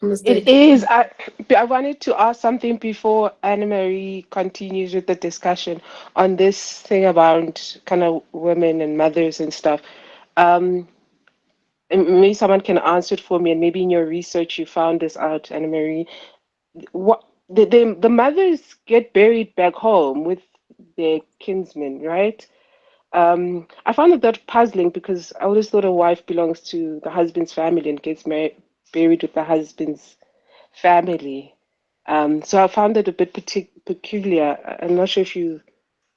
a mistake? It is. I wanted to ask something before Anna Marie continues with the discussion on this thing about kind of women and mothers and stuff. And maybe someone can answer it for me, and maybe in your research you found this out, Anna Marie. What the mothers get buried back home with their kinsmen, right? I found that puzzling because I always thought a wife belongs to the husband's family and gets buried with the husband's family. So I found it a bit peculiar. I'm not sure if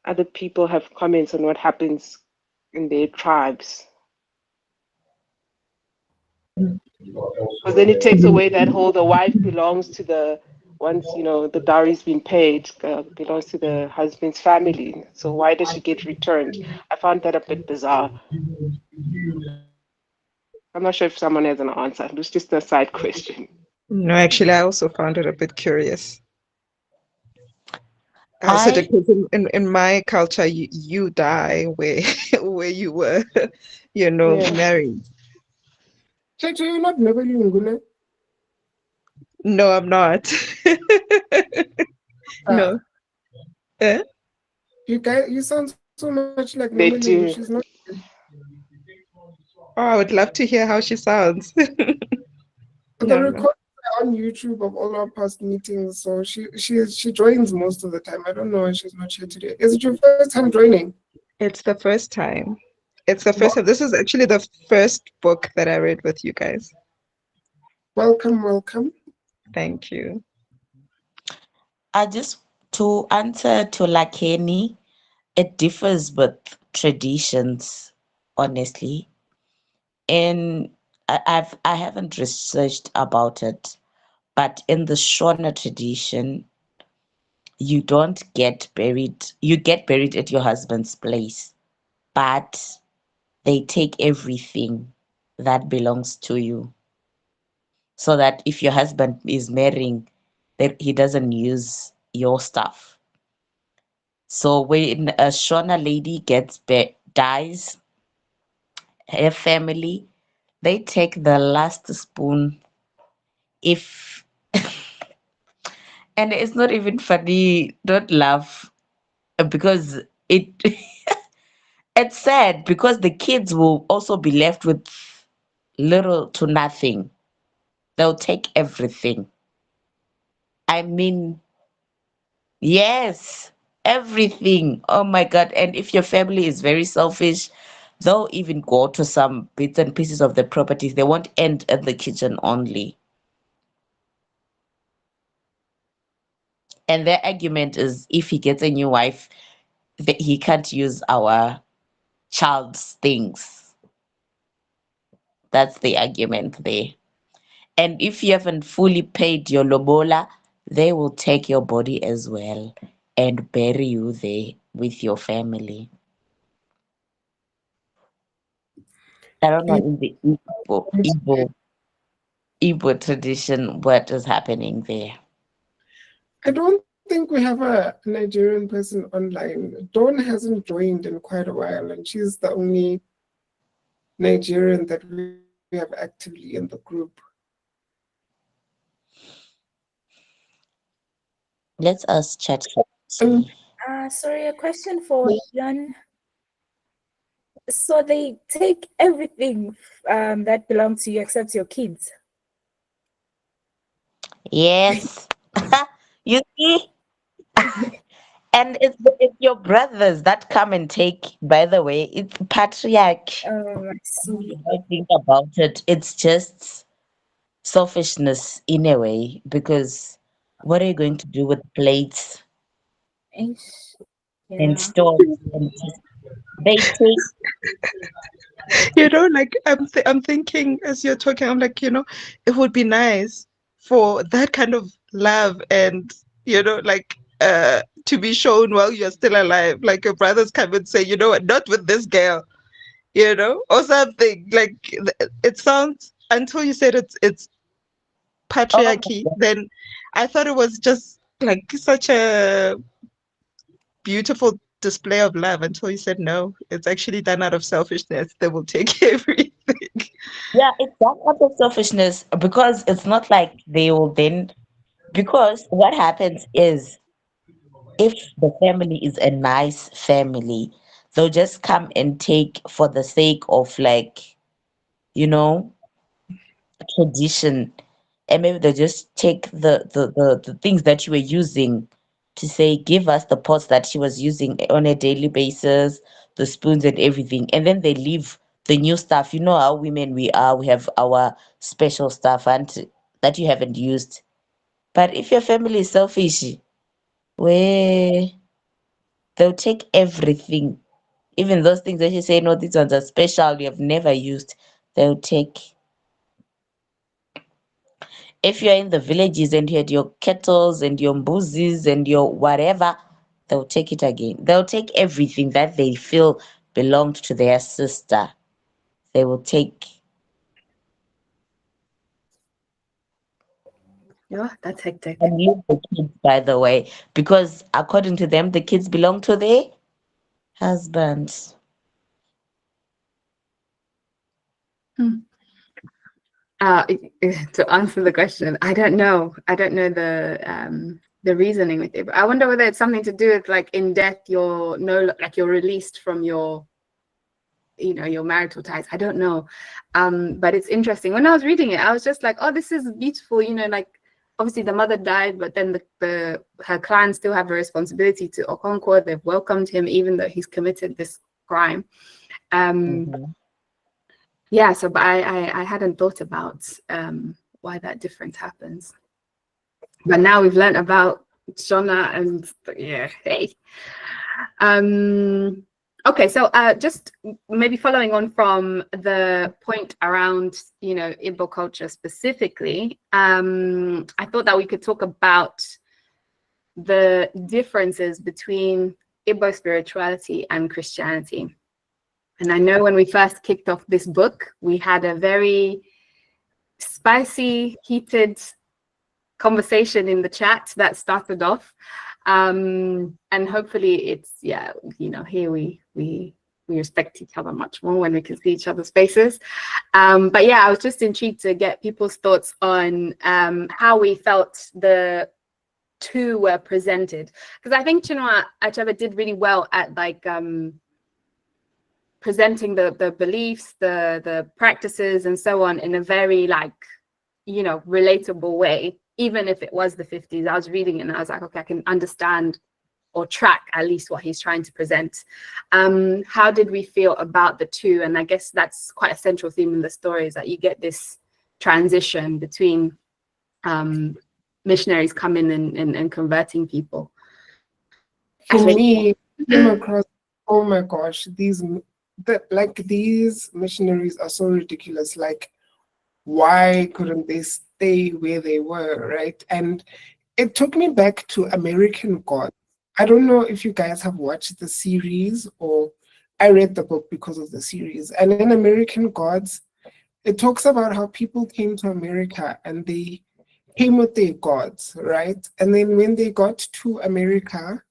other people have comments on what happens in their tribes. Because then it takes away that whole the wife belongs to the once the dowry's been paid, belongs to the husband's family. So why does she get returned? I found that a bit bizarre. I'm not sure if someone has an answer. It was just a side question. No, actually, I also found it a bit curious. So I because in my culture, you die where where you were, Yeah. married. Cheche, you're not Nobeli Ngune? No, I'm not. No. Eh? You sound so much like They Nobeli. do. She's not. Oh, I would love to hear how she sounds. The No, no. recordings are on YouTube of all our past meetings, so she joins most of the time. I don't know why she's not here today. Is it your first time joining? It's the first time. It's the first time. This is actually the first book that I read with you guys. Welcome, welcome. Thank you. just to answer to Lakeni, it differs with traditions, honestly. And I haven't researched about it, but in the Shona tradition, you don't get buried. You get buried at your husband's place, but they take everything that belongs to you. So that if your husband is marrying, that he doesn't use your stuff. So when a Shona lady dies, her family, they take the last spoon. If and it's not even funny, don't laugh, because it it's sad because the kids will also be left with little to nothing. They'll take everything. I mean, yes, everything. Oh my God. And if your family is very selfish, they'll even go to some bits and pieces of the properties. They won't end at the kitchen only. And their argument is if he gets a new wife, he can't use our child's things. That's the argument there. And if you haven't fully paid your lobola, they will take your body as well and bury you there with your family. I don't know in the Igbo tradition what is happening there. I don't think we have a Nigerian person online. Dawn hasn't joined in quite a while, and she's the only Nigerian that we have actively in the group. Let's ask chat. Um, Sorry, a question for Jan. So they take everything that belongs to you except your kids. Yes. You see? And it's your brothers that come and take, by the way, it's patriarch. I see. If I think about it, it's just selfishness in a way, because what are you going to do with plates Ish. and Yeah. stores and just they take You know, like I'm thinking as you're talking, I'm like, you know, it would be nice for that kind of love and, you know, like to be shown while you're still alive. Like your brothers come and say, you know what, not with this girl, you know, or something. Like it sounds, until you said it's oh patriarchy, then I thought it was just like such a beautiful display of love until you said no, it's actually done out of selfishness. They will take everything. yeah, it's that kind of selfishness, because it's not like they will then, because what happens is if the family is a nice family, they'll just come and take for the sake of, like, you know, tradition. And maybe they just take the things that you were using to say, give us the pots that she was using on a daily basis, the spoons and everything. And then they leave the new stuff. You know how women we are, we have our special stuff and that you haven't used. But if your family is selfish, where they'll take everything. Even those things that you say, no, these ones are special, you have never used, they'll take. If you're in the villages and you had your kettles and your mbuzis and your whatever, they'll take it again. They'll take everything that they feel belonged to their sister. They will take. Yeah, that's hectic. And leave the kids, by the way, because according to them, the kids belong to their husbands. Uh, to answer the question, I don't know. I don't know the reasoning with it. But I wonder whether it's something to do with, like, in death you're you're released from your, you know, your marital ties. I don't know. But it's interesting. When I was reading it, I was just like, oh, this is beautiful. You know, like, obviously the mother died, but then her clan still have a responsibility to Okonkwo. They've welcomed him even though he's committed this crime. Yeah, so but I hadn't thought about why that difference happens. But now we've learned about Shona, and yeah, hey. Okay, so just maybe following on from the point around, you know, Igbo culture specifically, I thought that we could talk about the differences between Igbo spirituality and Christianity. And I know when we first kicked off this book, we had a very spicy, heated conversation in the chat that started off. And hopefully it's, yeah, you know, here we respect each other much more when we can see each other's faces. But yeah, I was just intrigued to get people's thoughts on how we felt the two were presented. Because I think Chinua Achebe did really well at, like, presenting the beliefs, the practices and so on in a very, like, you know, relatable way. Even if it was the 50s, I was reading it and I was like, okay, I can understand or track at least what he's trying to present. How did we feel about the two? And I guess that's quite a central theme in the story, is that you get this transition between missionaries coming and converting people. For me, came across, oh my gosh, these like these missionaries are so ridiculous. Like, why couldn't they stay where they were, right? And it took me back to American Gods. I don't know if you guys have watched the series, or I read the book because of the series. And in American Gods, it talks about how people came to America and they came with their gods, right? And then when they got to America,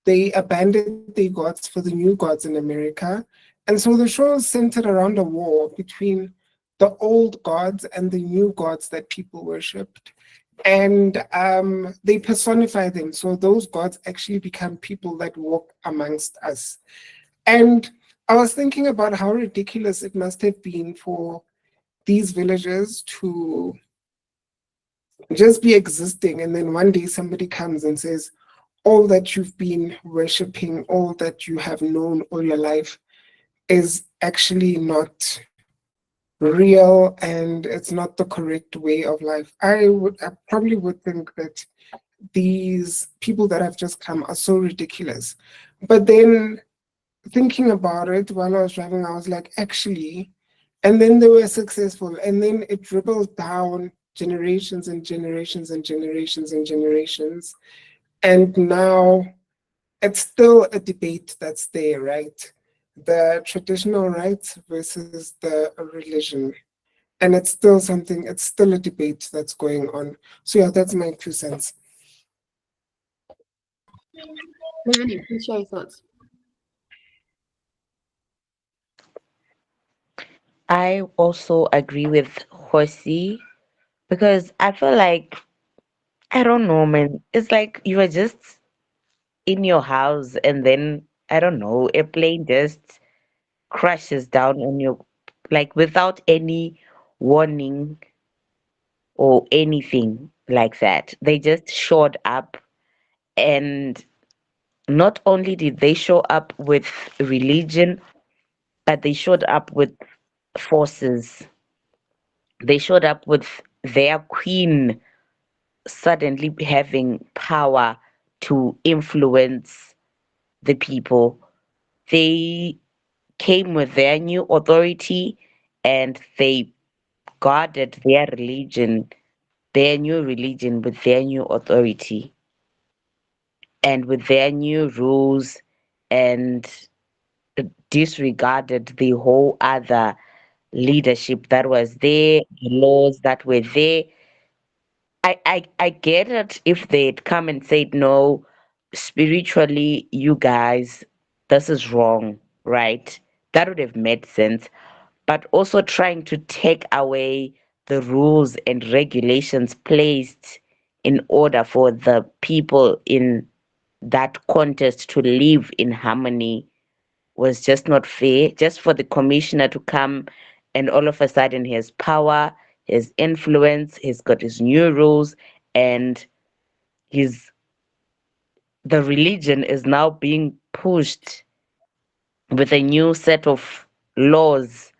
they abandoned their gods for the new gods in America. And so the show is centered around a war between the old gods and the new gods that people worshipped. And they personify them. So those gods actually become people that walk amongst us. And I was thinking about how ridiculous it must have been for these villagers to just be existing. And then one day somebody comes and says, all that you've been worshipping, all that you have known all your life is actually not real, and it's not the correct way of life. I probably would think that these people that have just come are so ridiculous. But then thinking about it while I was driving, I was like, actually, and then they were successful, and then it dribbled down generations and generations and generations and generations. And now it's still a debate that's there, right? The traditional rights versus the religion. And it's still something, it's still a debate that's going on. So yeah, that's my 2 cents. Melanie, please share your thoughts. I also agree with Kgosi because I feel like, I don't know, man. It's like you are just in your house and then, I don't know, a plane just crashes down on you, like without any warning or anything like that. They just showed up, and not only did they show up with religion, but they showed up with forces. They showed up with their queen suddenly having power to influence the people. They came with their new authority, and they guarded their new religion with their new authority and with their new rules, and disregarded the whole other leadership that was there, the laws that were there. I get it if they'd come and said, no, spiritually, you guys, this is wrong, right? That would have made sense. But also trying to take away the rules and regulations placed in order for the people in that contest to live in harmony was just not fair. Just for the commissioner to come and all of a sudden he has power, his influence, he's got his new rules, and his the religion is now being pushed with a new set of laws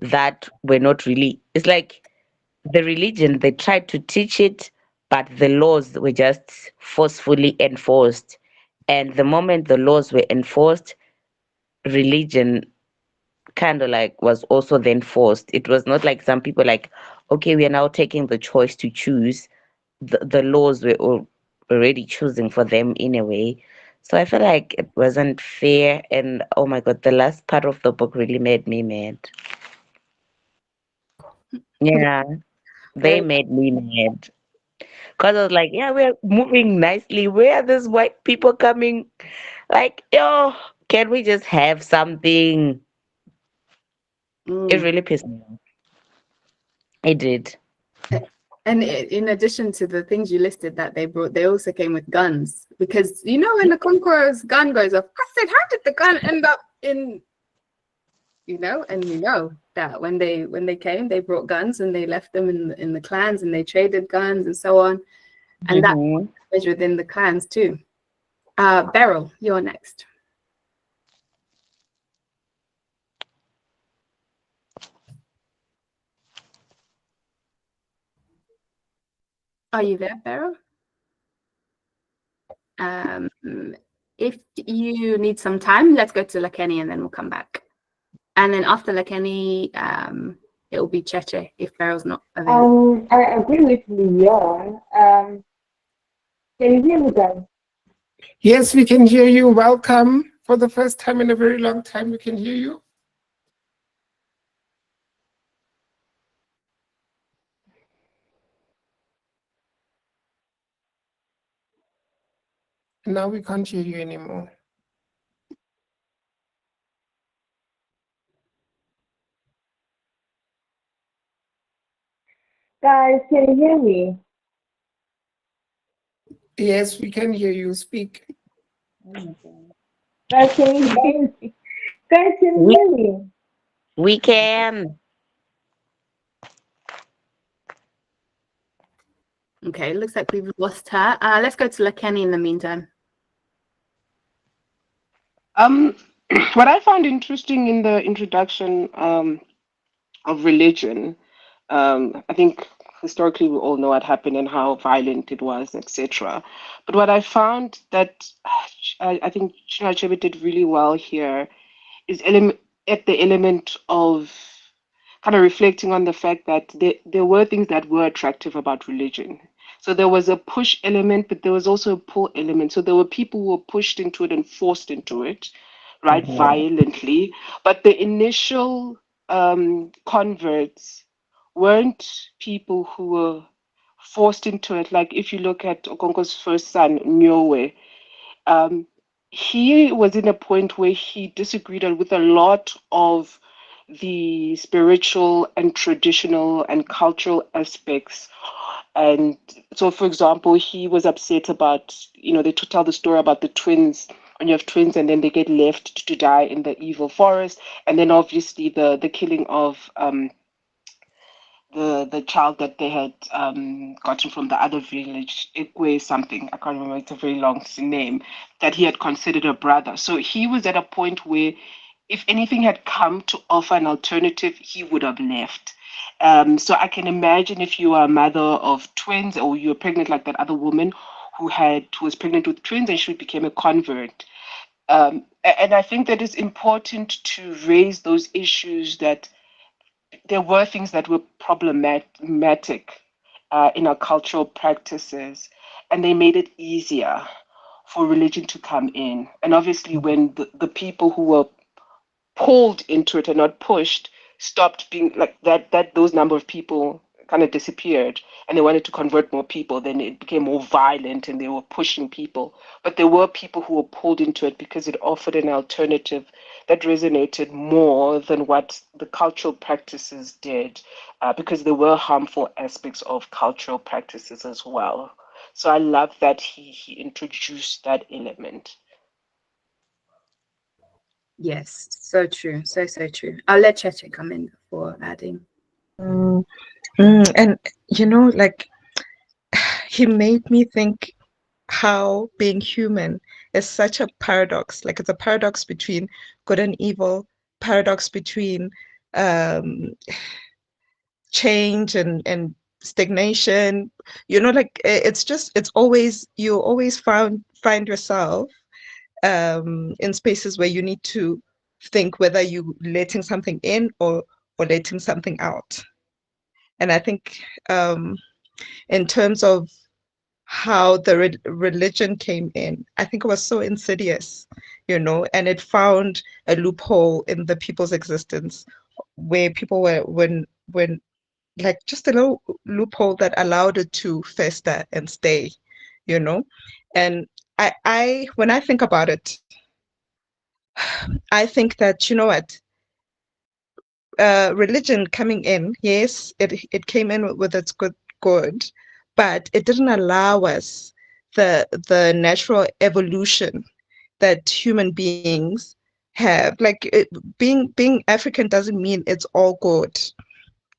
that were not really, it's like the religion, they tried to teach it, but the laws were just forcefully enforced. And the moment the laws were enforced, religion kind of like was also then forced. It was not like some people like, okay, we are now taking the choice to choose. The laws were already choosing for them in a way. So I feel like it wasn't fair. And oh my God, the last part of the book really made me mad. Yeah, they Very made me mad. Because I was like, yeah, we're moving nicely. Where are these white people coming? Like, yo, can we just have something? It mm. really pissed me off. It did. And in addition to the things you listed that they brought, they also came with guns. Because you know when the Conqueror's gun goes off, I said, how did the gun end up in, and you know that when they came, they brought guns and they left them in the clans and they traded guns and so on. And that Mhm. was within the clans too. Beryl, you're next. Are you there, Beryl? If you need some time, let's go to Lakeni and then we'll come back. And then after Lekeni, it will be Cheche if Farrell's not available. I agree with Leon. Can you hear me, guys? Yes, we can hear you. Welcome. For the first time in a very long time, we can hear you. Now we can't hear you anymore. Guys, can you hear me? Yes, we can hear you. Speak. Guys, can you hear me? Guys, can you We hear me? we can. Okay, looks like we've lost her. Let's go to Lekeni in the meantime. What I found interesting in the introduction of religion, I think historically we all know what happened and how violent it was, etc. But what I found that I think Chinua did really well here is at the element of kind of reflecting on the fact that there were things that were attractive about religion. So there was a push element, but there was also a pull element. So there were people who were pushed into it and forced into it, right, violently. But the initial converts weren't people who were forced into it. Like if you look at Okonko's first son, Nyowe, um, he was in a point where he disagreed with a lot of the spiritual and traditional and cultural aspects. And so, for example, he was upset about, they to tell the story about the twins. When you have twins and then they get left to die in the evil forest, and then obviously the killing of the child that they had gotten from the other village, Ikwe something, I can't remember, it's a very long name, that he had considered a brother. So he was at a point where if anything had come to offer an alternative, he would have left. So I can imagine if you are a mother of twins or you're pregnant like that other woman who was pregnant with twins and she became a convert. And I think that it's important to raise those issues that there were things that were problematic in our cultural practices, and they made it easier for religion to come in. And obviously, when the people who were pulled into it and not pushed stopped being like that those number of people kind of disappeared and they wanted to convert more people, then it became more violent and they were pushing people. But there were people who were pulled into it because it offered an alternative that resonated more than what the cultural practices did, because there were harmful aspects of cultural practices as well. So I love that he introduced that element. Yes, so true. So true. I'll let Cheche come in before adding. And like he made me think how being human is such a paradox. Like it's a paradox between good and evil, paradox between um, change and stagnation. Like it's always you always find yourself in spaces where you need to think whether you letting something in or letting something out. And I think in terms of how the religion came in, I think it was so insidious, and it found a loophole in the people's existence where people were when like just a little loophole that allowed it to fester and stay, and I when I think about it, I think that what religion coming in, yes, it came in with its good, but it didn't allow us the natural evolution that human beings have. Like being African doesn't mean it's all good,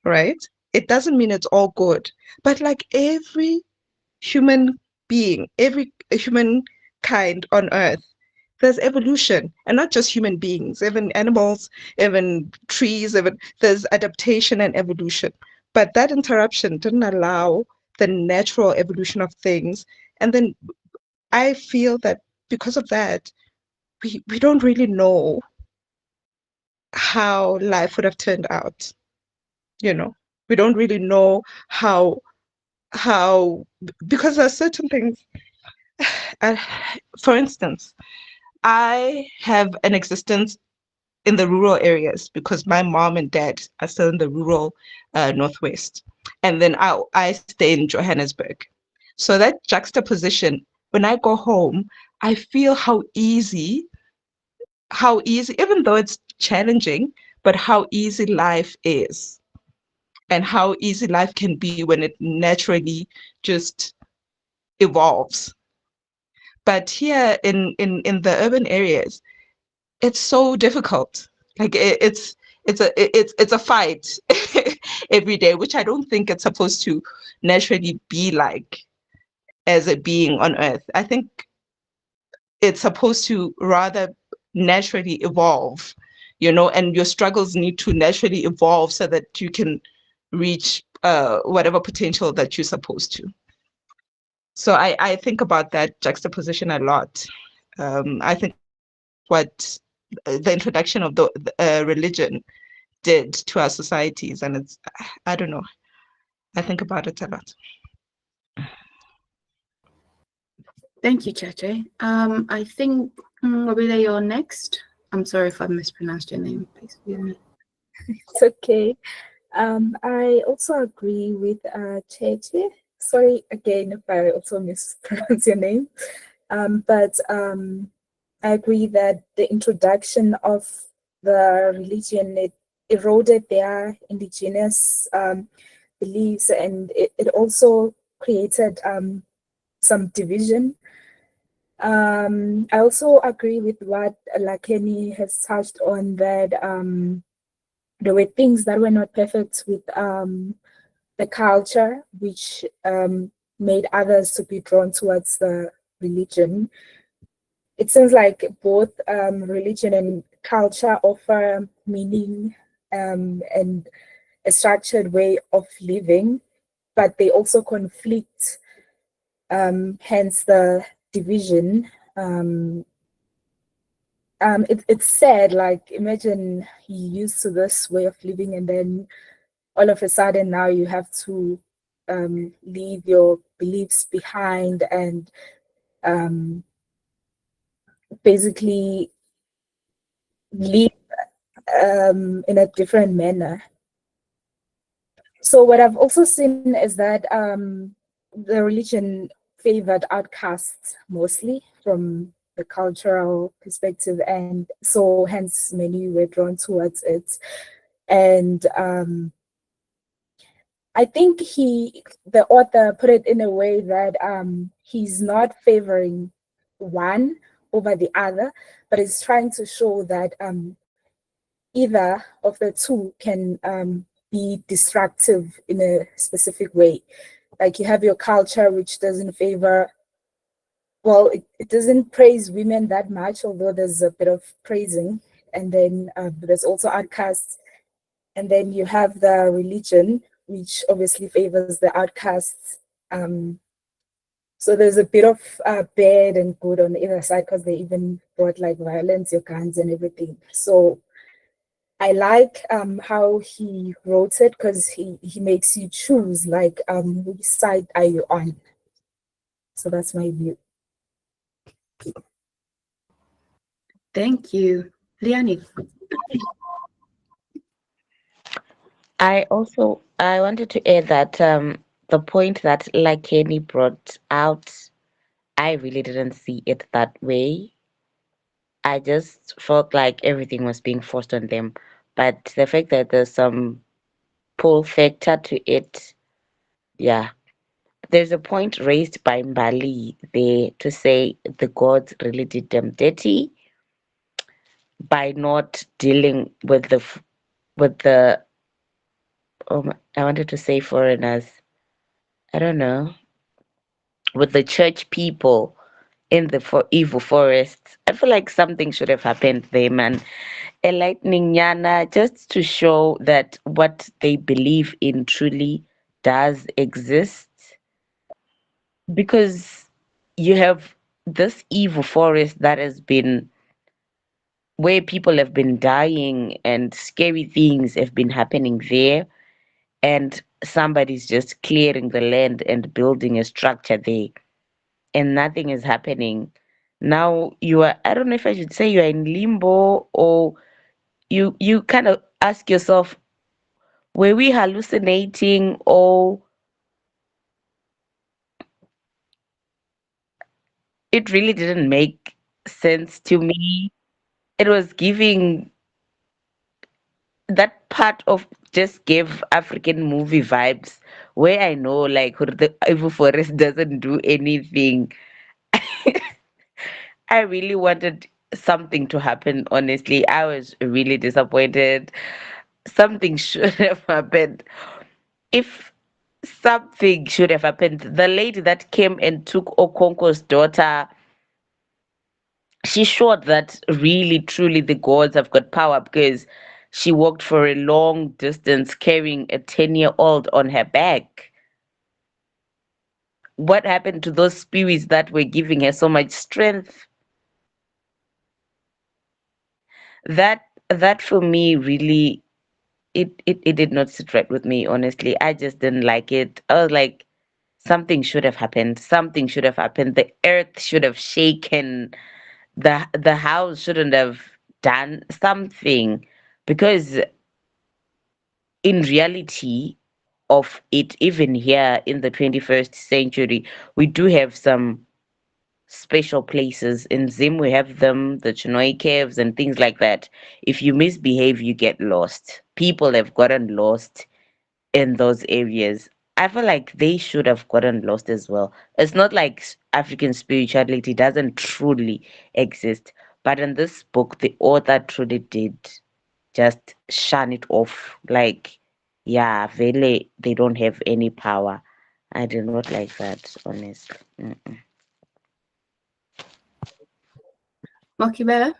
right? It doesn't mean it's all good, but like every human being, every human kind on earth, there's evolution, and not just human beings, even animals, even trees, even there's adaptation and evolution. But that interruption didn't allow the natural evolution of things. And then I feel that because of that, we don't really know how life would have turned out. You know, we don't really know how because there are certain things. Uh, for instance, I have an existence in the rural areas because my mom and dad are still in the rural northwest, and then I stay in Johannesburg. So that juxtaposition, when I go home, I feel how easy, even though it's challenging, but how easy life is, and how easy life can be when it naturally just evolves. But here in the urban areas, it's so difficult. Like it's a fight every day, which I don't think it's supposed to naturally be like as a being on earth. I think it's supposed to rather naturally evolve, and your struggles need to naturally evolve so that you can reach whatever potential that you're supposed to. So I think about that juxtaposition a lot. I think about what the introduction of the religion did to our societies, and I don't know. I think about it a lot. Thank you, Cheche. I think Wabile, you're next. I'm sorry if I mispronounced your name. Please forgive me. It's okay. I also agree with Cheche. Sorry again if I also mispronounce your name. But I agree that the introduction of the religion, it eroded their indigenous beliefs, and it also created some division. I also agree with what Lakeni has touched on, that there were things that were not perfect with the culture, which made others to be drawn towards the religion. It seems like both religion and culture offer meaning and a structured way of living, but they also conflict, hence the division. It's sad, like imagine you used to this way of living, and then all of a sudden now you have to leave your beliefs behind and um, basically live in a different manner. So what I've also seen is that the religion favored outcasts mostly from the cultural perspective, and so hence many were drawn towards it. And I think the author put it in a way that he's not favoring one over the other, but is trying to show that either of the two can be destructive in a specific way. Like you have your culture, which doesn't favor, well, it doesn't praise women that much, although there's a bit of praising. And then there's also outcasts. And then you have the religion, which obviously favors the outcasts. Um, so there's a bit of bad and good on either side, because they even brought like violence, your guns and everything. So I like how he wrote it, because he makes you choose like which side are you on. So that's my view. Thank you. Liani. I wanted to add that the point that Lakeni brought out, I really didn't see it that way. I just felt like everything was being forced on them. But the fact that there's some pull factor to it, yeah. There's a point raised by Mbali there to say the gods really did them dirty by not dealing with the I wanted to say foreigners. I don't know, with the church people in the evil forests. I feel like something should have happened there, man. A lightning yana, just to show that what they believe in truly does exist. Because you have this evil forest that has been where people have been dying and scary things have been happening there, and somebody's just clearing the land and building a structure there, and nothing is happening. Now you are, I don't know if I should say you are in limbo, or you kind of ask yourself, were we hallucinating, or it really didn't make sense to me. It was giving, that part of just gave African movie vibes, where I know like the Ivory Forest doesn't do anything. I really wanted something to happen, honestly. I was really disappointed. Something should have happened. If something should have happened, the lady that came and took Okonko's daughter, she showed that really truly the gods have got power, because she walked for a long distance carrying a 10-year-old on her back. What happened to those spirits that were giving her so much strength? That for me really, it did not sit right with me, honestly. I just didn't like it. I was like, something should have happened. Something should have happened. The earth should have shaken. The house shouldn't have done something, because in reality of it, even here in the 21st century, we do have some special places. In Zim, we have them, the Chinoi caves and things like that. If you misbehave, you get lost. People have gotten lost in those areas. I feel like they should have gotten lost as well. It's not like African spirituality doesn't truly exist, but in this book, the author truly did just shun it off. Like, yeah, really, they don't have any power. I do not like that, honestly. Mm-mm. Mokibela?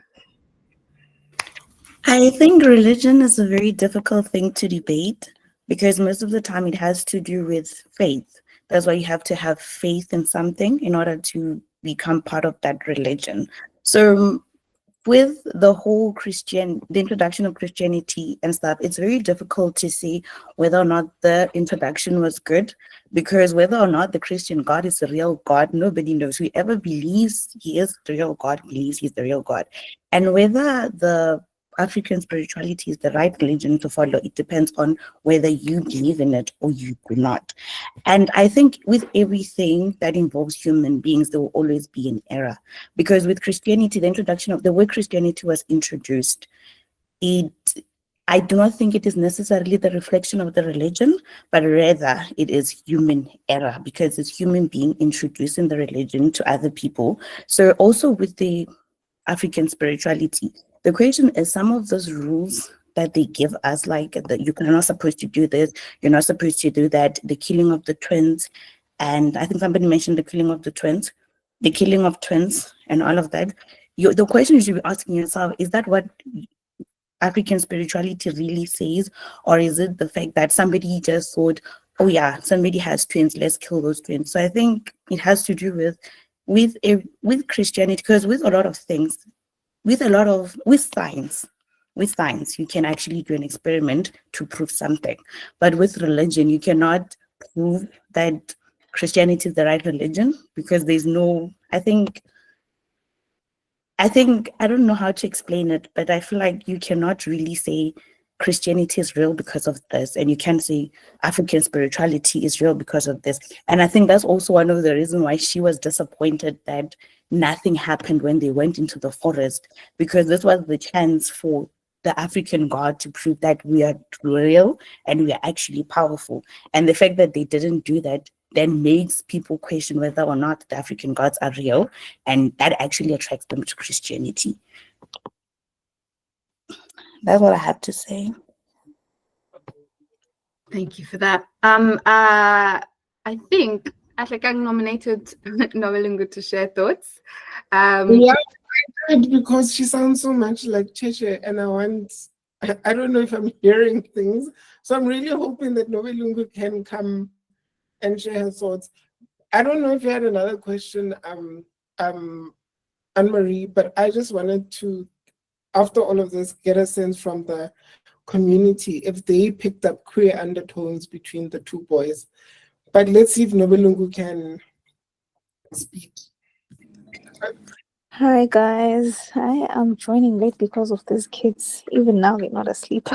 I think religion is a very difficult thing to debate because most of the time it has to do with faith. That's why you have to have faith in something in order to become part of that religion. So with the introduction of Christianity and stuff, it's very difficult to see whether or not the introduction was good, because whether or not the Christian God is the real God, nobody knows. Whoever believes he is the real God believes he's the real God. And whether the African spirituality is the right religion to follow, it depends on whether you believe in it or you do not. And I think with everything that involves human beings, there will always be an error. Because with Christianity, the introduction of the way Christianity was introduced, it I do not think it is necessarily the reflection of the religion, but rather it is human error, because it's human being introducing the religion to other people. So also with the African spirituality, the question is some of those rules that they give us, like that you're not supposed to do this, you're not supposed to do that, the killing of the twins, and I think somebody mentioned the killing of twins and all of that. The question you should be asking yourself, is that what African spirituality really says, or is it the fact that somebody just thought, oh yeah, somebody has twins, let's kill those twins? So I think it has to do with Christianity, because with a lot of things, with science, you can actually do an experiment to prove something, but with religion, you cannot prove that Christianity is the right religion, because there's no. I think I don't know how to explain it, but I feel like you cannot really say Christianity is real because of this, and you can't say African spirituality is real because of this. And I think that's also one of the reasons why she was disappointed that nothing happened when they went into the forest, because this was the chance for the African God to prove that we are real and we are actually powerful. And the fact that they didn't do that then makes people question whether or not the African gods are real, and that actually attracts them to Christianity. That's what I have to say. Thank you for that. I think Atlekang nominated Novelungu to share thoughts. Yeah, I did, because she sounds so much like Cheche, and I don't know if I'm hearing things. So I'm really hoping that Novelungu can come and share her thoughts. I don't know if you had another question, Anne-Marie, but I just wanted to after all of this, get a sense from the community if they picked up queer undertones between the two boys. But let's see if Nobelungu can speak. Hi guys, I am joining late because of these kids. Even now they're not asleep.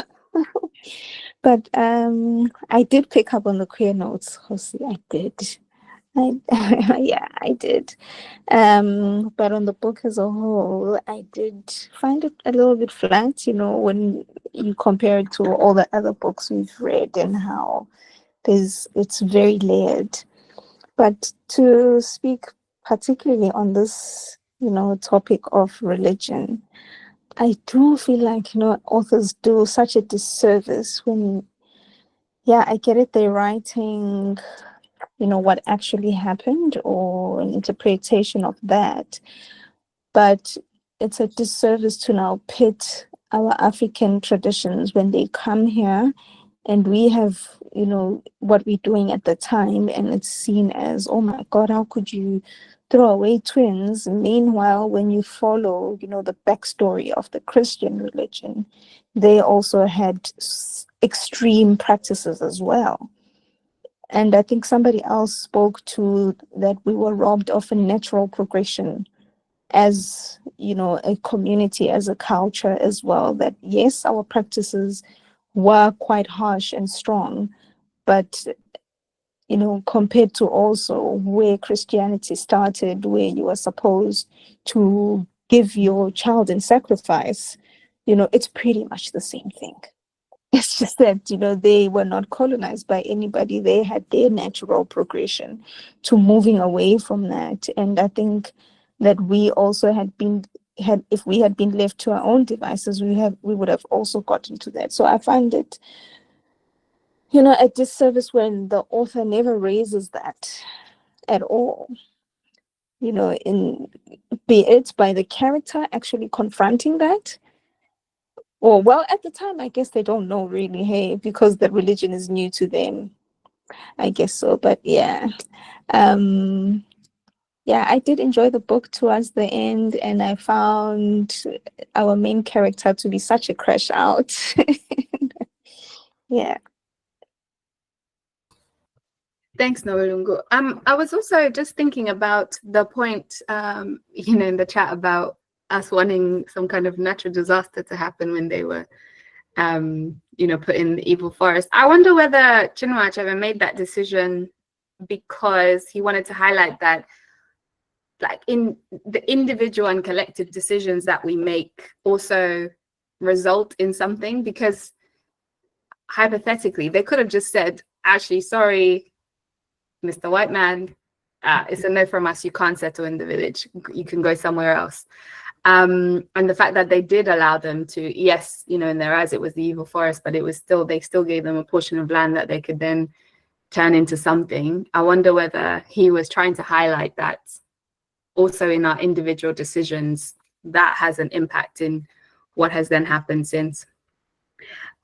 But I did pick up on the queer notes, Kgosi. I did. Yeah, I did. But on the book as a whole, I did find it a little bit flat, when you compare it to all the other books we've read and how it's very layered. But to speak particularly on this, topic of religion, I do feel like, authors do such a disservice when, yeah, I get it, they're writing, what actually happened or an interpretation of that. But it's a disservice to now pit our African traditions when they come here and we have, what we're doing at the time, and it's seen as, oh my God, how could you throw away twins? Meanwhile, when you follow, the backstory of the Christian religion, they also had extreme practices as well. And I think somebody else spoke to that we were robbed of a natural progression as, a community, as a culture as well, that yes, our practices were quite harsh and strong, but compared to also where Christianity started, where you were supposed to give your child in sacrifice, it's pretty much the same thing. It's just that, they were not colonized by anybody. They had their natural progression to moving away from that. And I think that we also if we had been left to our own devices, we would have also gotten to that. So I find it, a disservice when the author never raises that at all, be it by the character actually confronting that. Or, well, at the time, I guess they don't know really, hey, because the religion is new to them. I guess so. But yeah. Yeah, I did enjoy the book towards the end, and I found our main character to be such a crash out. Yeah. Thanks, Nowelungu. I was also just thinking about the point, in the chat about us wanting some kind of natural disaster to happen when they were, put in the evil forest. I wonder whether Chinua Achebe made that decision because he wanted to highlight that, like, in the individual and collective decisions that we make also result in something. Because hypothetically, they could have just said, actually, sorry, Mr. White Man, it's a no from us. You can't settle in the village. You can go somewhere else. And the fact that they did allow them to, yes, in their eyes, it was the evil forest, but it was still, they still gave them a portion of land that they could then turn into something. I wonder whether he was trying to highlight that also in our individual decisions, that has an impact in what has then happened since.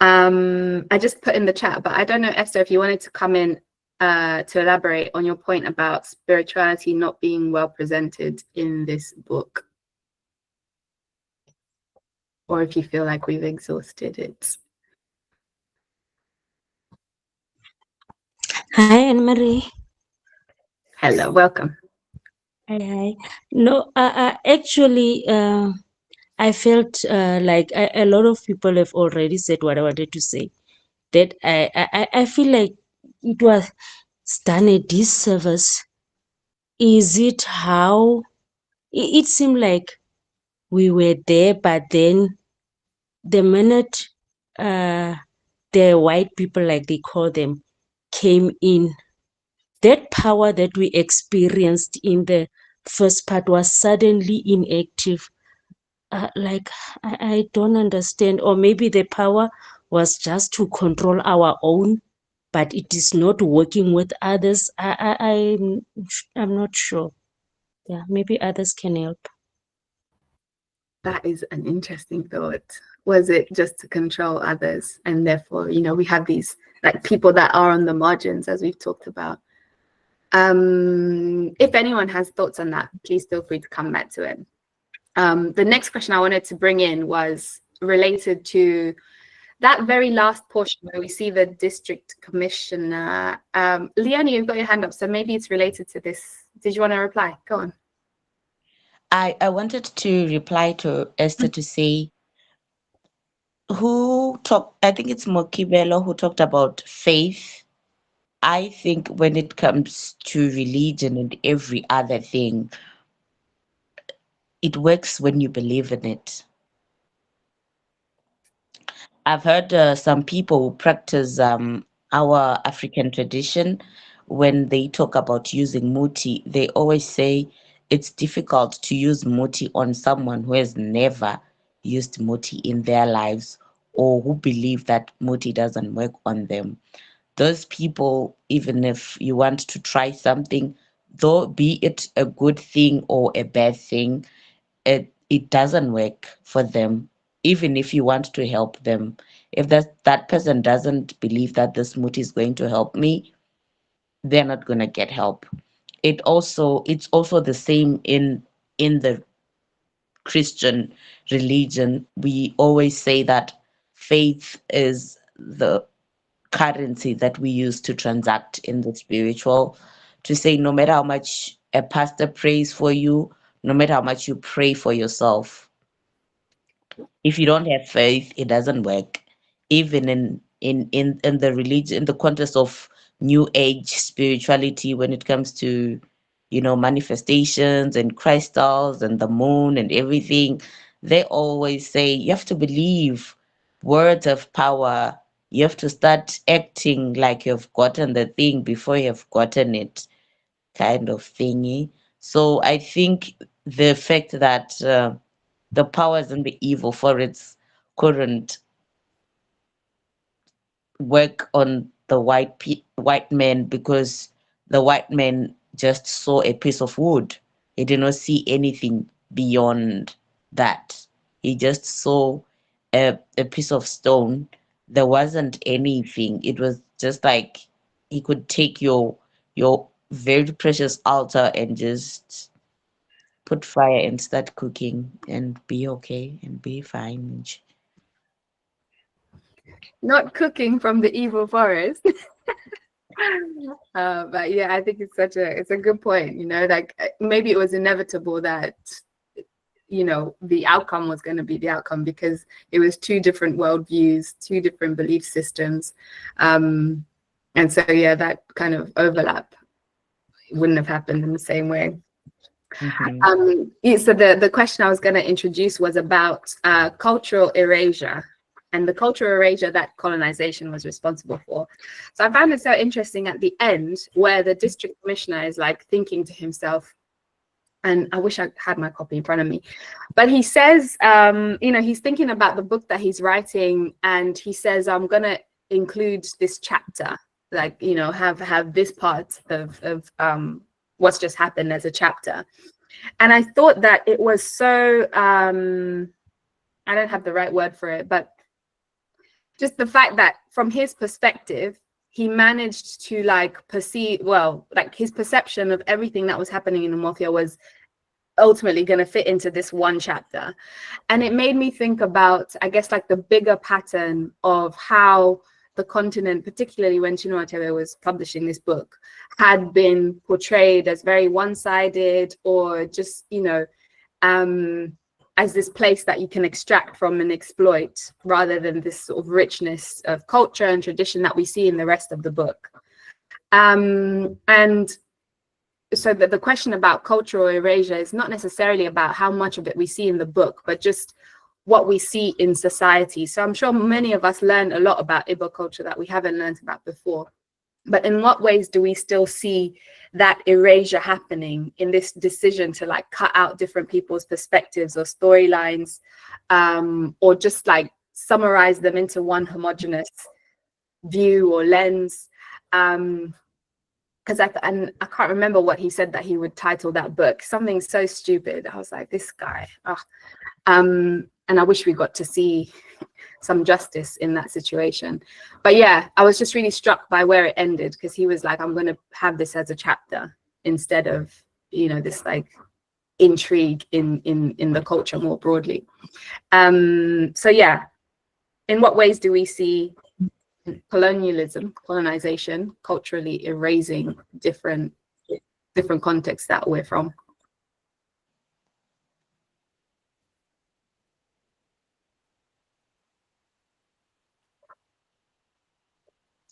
I just put in the chat, but I don't know, Esther, if you wanted to come in to elaborate on your point about spirituality not being well presented in this book, or if you feel like we've exhausted it. Hi, Anne-Marie. Hello, welcome. Hi. No, actually, I felt like a lot of people have already said what I wanted to say. That I feel like it was done a disservice. Is it how it seemed like we were there, but then the minute the white people, like they call them, came in, that power that we experienced in the first part was suddenly inactive. I don't understand. Or maybe the power was just to control our own, but it is not working with others. I'm not sure. Yeah, maybe others can help. That is an interesting thought. Was it just to control others? And therefore, we have these like people that are on the margins, as we've talked about. If anyone has thoughts on that, please feel free to come back to it. The next question I wanted to bring in was related to that very last portion where we see the district commissioner. Leonie, you've got your hand up, so maybe it's related to this. Did you want to reply? Go on. I wanted to reply to Esther to say I think it's Mokibelo who talked about faith. I think when it comes to religion and every other thing, it works when you believe in it. I've heard some people practice our African tradition. When they talk about using muti, they always say it's difficult to use muti on someone who has never used muti in their lives or who believe that muti doesn't work on them. Those people, even if you want to try something, though be it a good thing or a bad thing, it doesn't work for them. Even if you want to help them, if that person doesn't believe that this muti is going to help me, they're not going to get help. It's also the same in the Christian religion. We always say that faith is the currency that we use to transact in the spiritual, to say no matter how much a pastor prays for you, no matter how much you pray for yourself, if you don't have faith, it doesn't work. Even in the religion, in the context of new age spirituality, when it comes to manifestations and crystals and the moon and everything, they always say you have to believe. Words of power. You have to start acting like you've gotten the thing before you've gotten it, kind of thingy. So I think the fact that the powers and the evil for its current work on the white man, because the white man just saw a piece of wood. He did not see anything beyond that. He just saw a piece of stone. There wasn't anything. It was just like he could take your very precious altar and just put fire and start cooking and be okay and be fine. Not cooking from the evil forest. But yeah, I think it's a good point. Like maybe it was inevitable that the outcome was going to be the outcome, because it was two different worldviews, two different belief systems, and so yeah, that kind of overlap wouldn't have happened in the same way. So the question I was going to introduce was about cultural erasure, and the cultural erasure that colonization was responsible for. So I found it so interesting at the end, where the district commissioner is like thinking to himself, and I wish I had my copy in front of me, but he says, he's thinking about the book that he's writing, and he says, I'm going to include this chapter, like, have this part of what's just happened as a chapter. And I thought that it was so, I don't have the right word for it, but just the fact that from his perspective, he managed to perceive, his perception of everything that was happening in Umuofia was ultimately going to fit into this one chapter. And it made me think about, I guess, the bigger pattern of how the continent, particularly when Chinua Achebe was publishing this book, had been portrayed as very one-sided, or just, as this place that you can extract from and exploit, rather than this sort of richness of culture and tradition that we see in the rest of the book. And so the question about cultural erasure is not necessarily about how much of it we see in the book, but just what we see in society. So I'm sure many of us learned a lot about Igbo culture that we haven't learned about before. But in what ways do we still see that erasure happening in this decision to cut out different people's perspectives or storylines, or just summarize them into one homogeneous view or lens? Because I can't remember what he said that he would title that book. Something so stupid. I was like, this guy. And I wish we got to see some justice in that situation. But yeah, I was just really struck by where it ended, because he was like, I'm going to have this as a chapter instead of, this intrigue in the culture more broadly. So yeah, in what ways do we see colonization culturally erasing different contexts that we're from?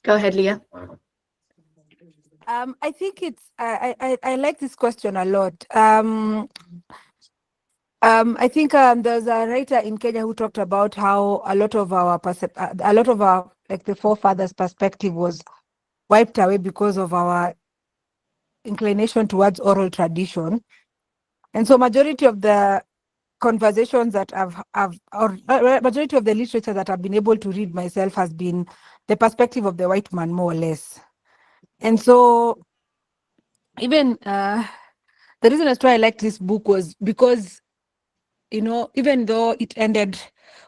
Go ahead, Leah. I think it's I like this question a lot. I think there's a writer in Kenya who talked about how a lot of our like the forefathers' perspective was wiped away because of our inclination towards oral tradition, and so majority of the conversations that majority of the literature that I've been able to read myself has been the perspective of the white man, more or less. And so even the reason as to why I liked this book was because, you know, even though it ended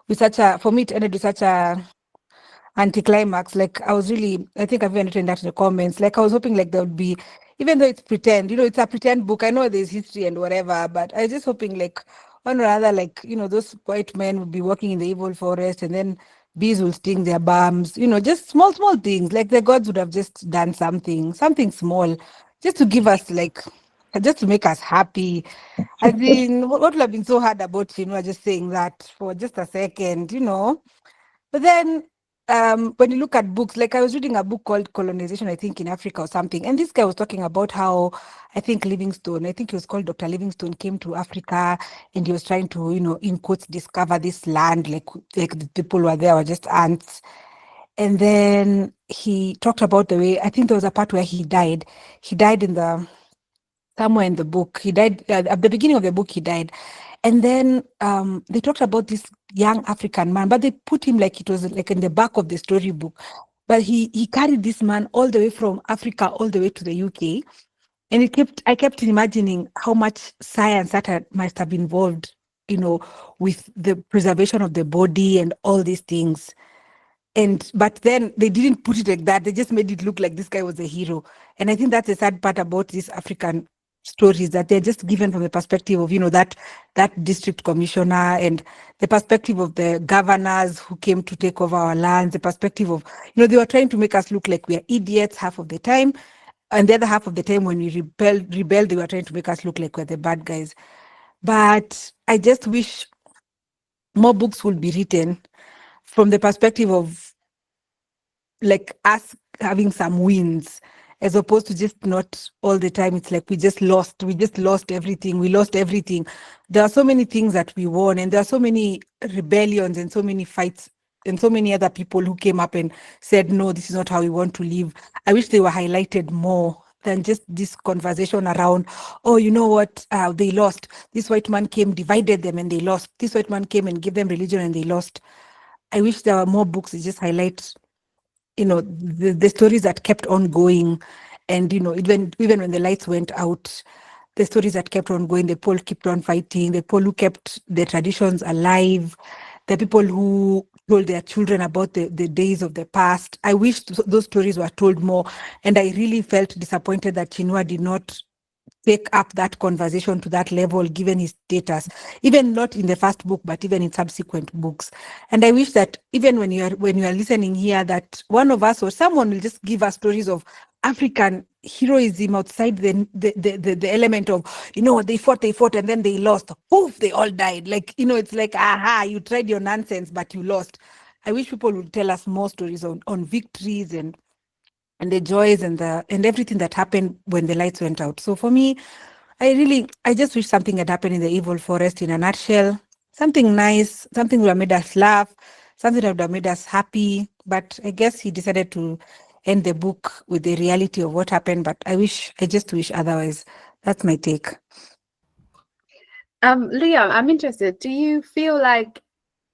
with such a, for me, it ended with such a anticlimax. Like I think I've even written that in the comments. Like I was hoping like there would be, even though it's pretend, you know, it's a pretend book. I know there's history and whatever, but I was just hoping like one or other, like, you know, those white men would be walking in the evil forest and then bees will sting their bums, you know, just small things. Like the gods would have just done something small, just to give us like, just to make us happy. I mean, what would have been so hard about, you know, just saying that for just a second, you know. But then when you look at books, like I was reading a book called Colonization, I think in Africa or something, and this guy was talking about how I think I think he was called Dr. Livingstone, came to Africa and he was trying to, you know, in quotes, discover this land, like the people who were there were just ants. And then he talked about the way, I think there was a part where he died. He died somewhere in the book. He died at the beginning of the book, he died. And then they talked about this young African man, but they put him like it was like in the back of the storybook. But he carried this man all the way from Africa all the way to the UK. And I kept imagining how much science must have involved, you know, with the preservation of the body and all these things. But then they didn't put it like that. They just made it look like this guy was a hero. And I think that's the sad part about these African stories, that they're just given from the perspective of, you know, that district commissioner and the perspective of the governors who came to take over our lands, the perspective of, you know, they were trying to make us look like we are idiots half of the time. And the other half of the time when we rebelled, they were trying to make us look like we're the bad guys. But I just wish more books would be written from the perspective of like us having some wins, as opposed to just not all the time. It's like we just lost everything. We lost everything. There are so many things that we won, and there are so many rebellions and so many fights and so many other people who came up and said, no, this is not how we want to live. I wish they were highlighted more than just this conversation around, oh, you know what, they lost. This white man came, divided them, and they lost. This white man came and gave them religion, and they lost. I wish there were more books that just highlight, you know, the stories that kept on going. And, you know, even when the lights went out, the stories that kept on going, the people kept on fighting, the people who kept the traditions alive, the people who told their children about the days of the past. I wish those stories were told more. And I really felt disappointed that Chinua did not take up that conversation to that level, given his status, even not in the first book, but even in subsequent books. And I wish that even when you are listening here, that one of us or someone will just give us stories of African heroism outside the element of, you know, they fought and then they lost. Poof, they all died. Like, you know, it's like, aha, you tried your nonsense, but you lost. I wish people would tell us more stories on victories and the joys and everything that happened when the lights went out. So for me, I just wish something had happened in the evil forest in a nutshell. Something nice, something would have made us laugh, something that would have made us happy. But I guess he decided to end the book with the reality of what happened. But I just wish otherwise. That's my take. Leah, I'm interested. Do you feel like,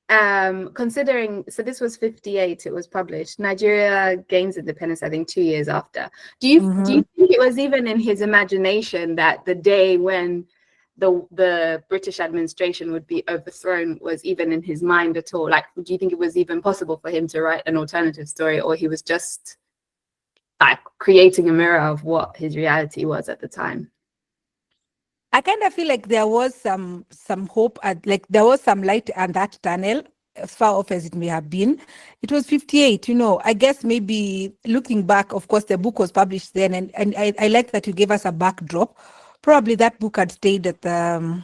considering, so this was 58, it was published, Nigeria gains independence, I think 2 years after. Do you think it was even in his imagination that the day when the British administration would be overthrown was even in his mind at all? Like, do you think it was even possible for him to write an alternative story, or he was just like creating a mirror of what his reality was at the time? I kind of feel like there was some hope at, like there was some light at that tunnel, as far off as it may have been. It was 58, you know. I guess maybe looking back, of course, the book was published then, and I like that you gave us a backdrop. Probably that book had stayed at the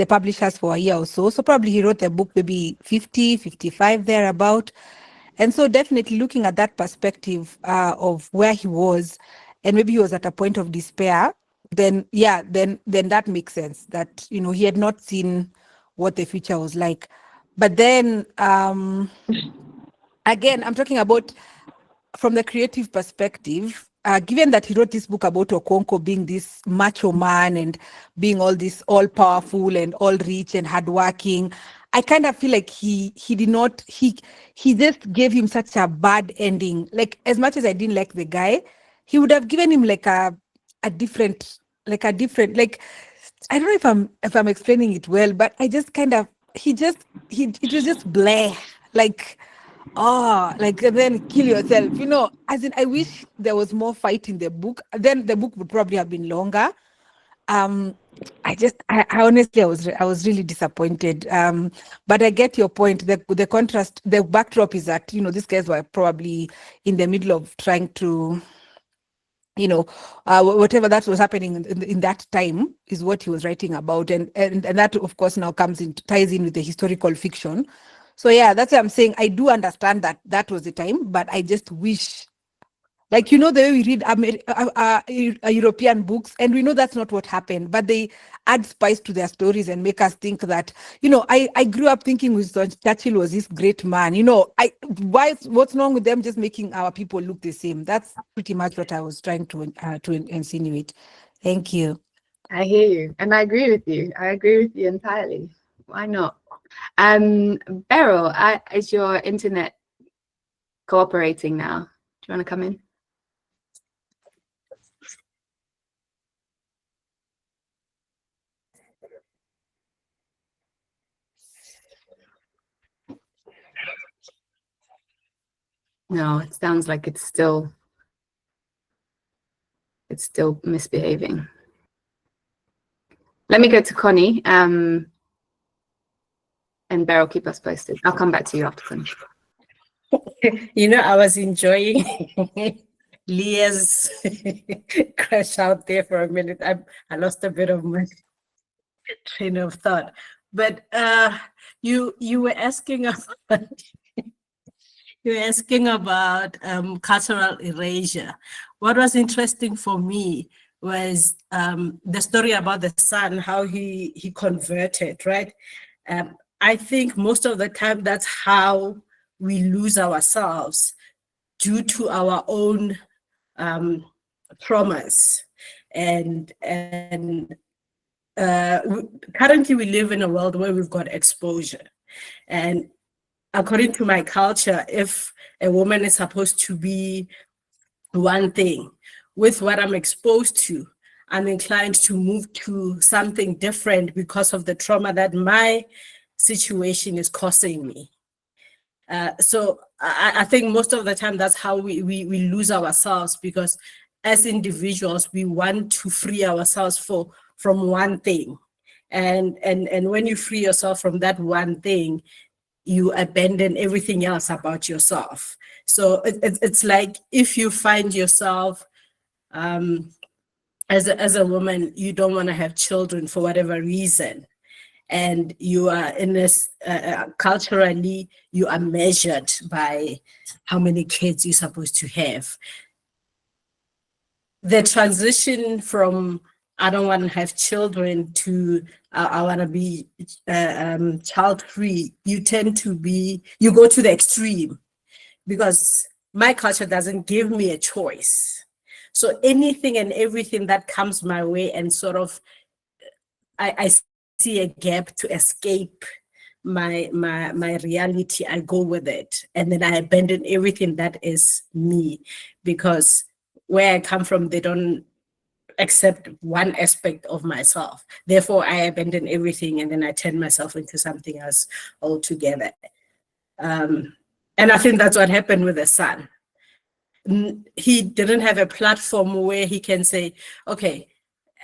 publishers for a year or so. So probably he wrote the book maybe 50, 55 thereabout. And so definitely looking at that perspective of where he was, and maybe he was at a point of despair, then yeah, then that makes sense that, you know, he had not seen what the future was like. But then again, I'm talking about from the creative perspective, given that he wrote this book about Okonkwo being this macho man and being all this all powerful and all rich and hardworking, I kind of feel like he did not, he just gave him such a bad ending. Like, as much as I didn't like the guy, he would have given him like a different, like I don't know if I'm explaining it well, but I just kind of, it was just bleh. Like, oh, like, and then kill yourself, you know. As in, I wish there was more fight in the book. Then the book would probably have been longer. I honestly, I was really disappointed. But I get your point. The contrast, the backdrop is that, you know, these guys were probably in the middle of trying to, you know, whatever that was happening in that time is what he was writing about, and that of course now ties in with the historical fiction. So yeah, that's what I'm saying. I do understand that that was the time, but I just wish, like, you know, the way we read European books, and we know that's not what happened, but they add spice to their stories and make us think that, you know, I grew up thinking Winston Churchill was this great man. You know, what's wrong with them just making our people look the same? That's pretty much what I was trying to insinuate. Thank you. I hear you, and I agree with you. I agree with you entirely. Why not? Beryl, is your internet cooperating now? Do you want to come in? No, it sounds like it's still misbehaving. Let me go to Connie. And Beryl, keep us posted. I'll come back to you after Connie. You know, I was enjoying Leah's crash out there for a minute. I lost a bit of my train of thought. But you were asking about cultural erasure. What was interesting for me was the story about the son, how he converted, right? I think most of the time that's how we lose ourselves, due to our own traumas. And currently we live in a world where we've got exposure. And according to my culture, if a woman is supposed to be one thing, with what I'm exposed to, I'm inclined to move to something different because of the trauma that my situation is causing me. So I think most of the time that's how we lose ourselves, because as individuals, we want to free ourselves from one thing. And when you free yourself from that one thing, you abandon everything else about yourself. So it's like if you find yourself as a woman, you don't want to have children for whatever reason, and you are in this culturally, you are measured by how many kids you're supposed to have. The transition from I don't want to have children to I want to be child-free, you go to the extreme, because my culture doesn't give me a choice. So anything and everything that comes my way, and sort of I see a gap to escape my reality, I go with it, and then I abandon everything that is me, because where I come from, they don't accept one aspect of myself. Therefore, I abandon everything, and then I turn myself into something else altogether. And I think that's what happened with the son. He didn't have a platform where he can say, okay,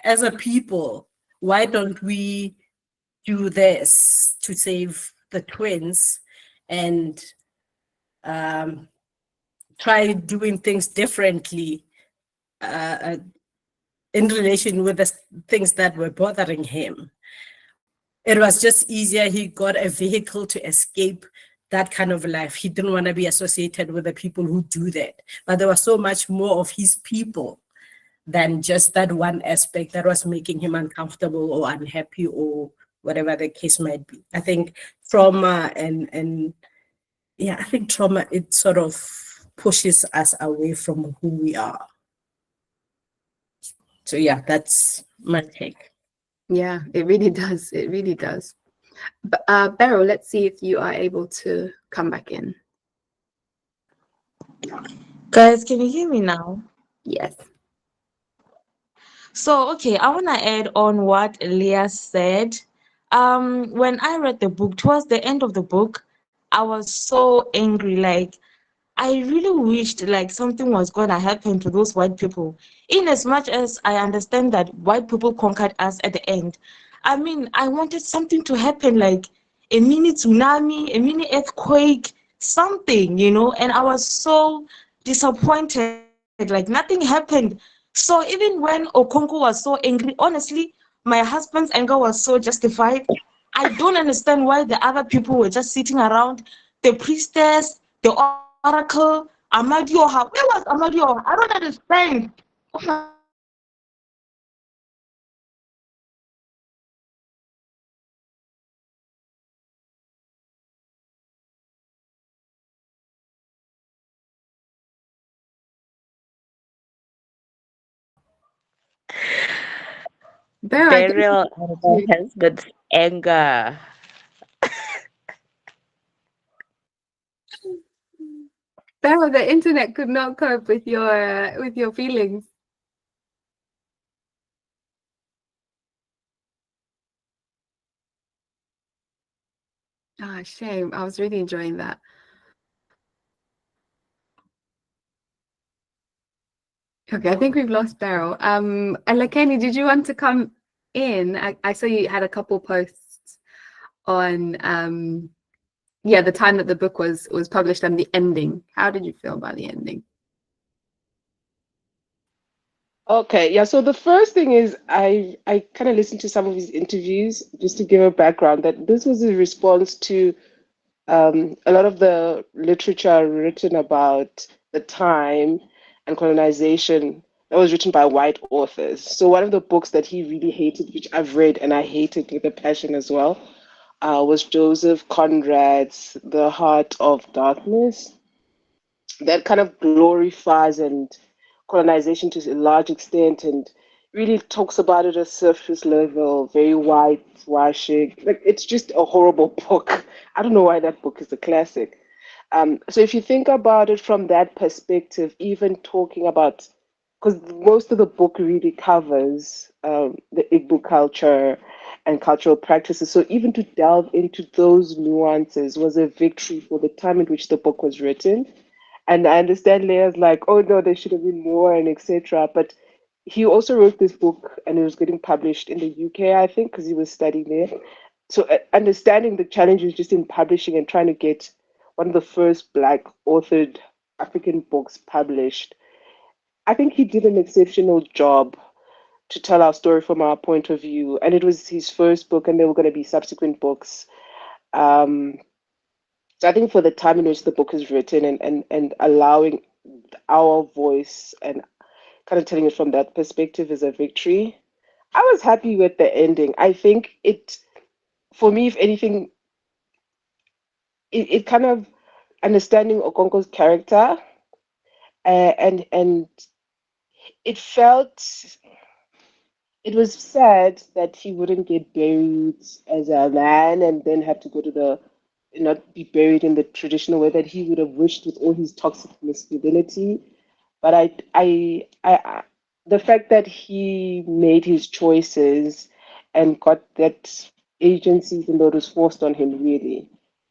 as a people, why don't we do this to save the twins and try doing things differently in relation with the things that were bothering him. It was just easier. He got a vehicle to escape that kind of life. He didn't want to be associated with the people who do that. But there was so much more of his people than just that one aspect that was making him uncomfortable or unhappy or whatever the case might be. I think trauma and yeah, I think trauma, it sort of pushes us away from who we are. So yeah, that's my take. Yeah, it really does. It really does. But Beryl, let's see if you are able to come back in. Guys, can you hear me now? Yes. So, okay, I want to add on what Leah said. When I read the book, towards the end of the book, I was so angry. Like, I really wished like something was going to happen to those white people. In as much as I understand that white people conquered us at the end, I mean, I wanted something to happen, like a mini tsunami, a mini earthquake, something, and I was so disappointed. Like nothing happened. So even when Okonko was so angry, honestly, my husband's anger was so justified. I don't understand why the other people were just sitting around, the priestess, the oracle, Amadioha. Where was Amadioha? I don't understand. Oh my God, I was so angry. Beryl, I think Beryl and my husband's anger. Beryl, the internet could not cope with your feelings. Ah, shame. I was really enjoying that. Okay, I think we've lost Beryl. And Lakeni, did you want to come in? I saw you had a couple posts on yeah, the time that the book was published and the ending. How did you feel about the ending? Okay, yeah. So the first thing is I kind of listened to some of his interviews just to give a background that this was a response to a lot of the literature written about the time and colonization that was written by white authors. So one of the books that he really hated, which I've read and I hated with a passion as well, was Joseph Conrad's The Heart of Darkness. That kind of glorifies and colonization to a large extent and really talks about it at surface level, very whitewashing. Like it's just a horrible book. I don't know why that book is a classic. So if you think about it from that perspective, even talking about, because most of the book really covers the Igbo culture and cultural practices. So even to delve into those nuances was a victory for the time in which the book was written. And I understand Leah's like, oh no, there should have been more and etc. But he also wrote this book and it was getting published in the UK, I think, because he was studying there. So understanding the challenges just in publishing and trying to get one of the first Black authored African books published, I think he did an exceptional job to tell our story from our point of view. And it was his first book, and there were going to be subsequent books. Um, so I think for the time in which the book is written and allowing our voice and kind of telling it from that perspective is a victory. I was happy with the ending. I think it, for me, if anything, it kind of understanding Okonko's character and it felt it was sad that he wouldn't get buried as a man and then have to go to the not be buried in the traditional way that he would have wished with all his toxic masculinity. But the fact that he made his choices and got that agency, even though it was forced on him, really,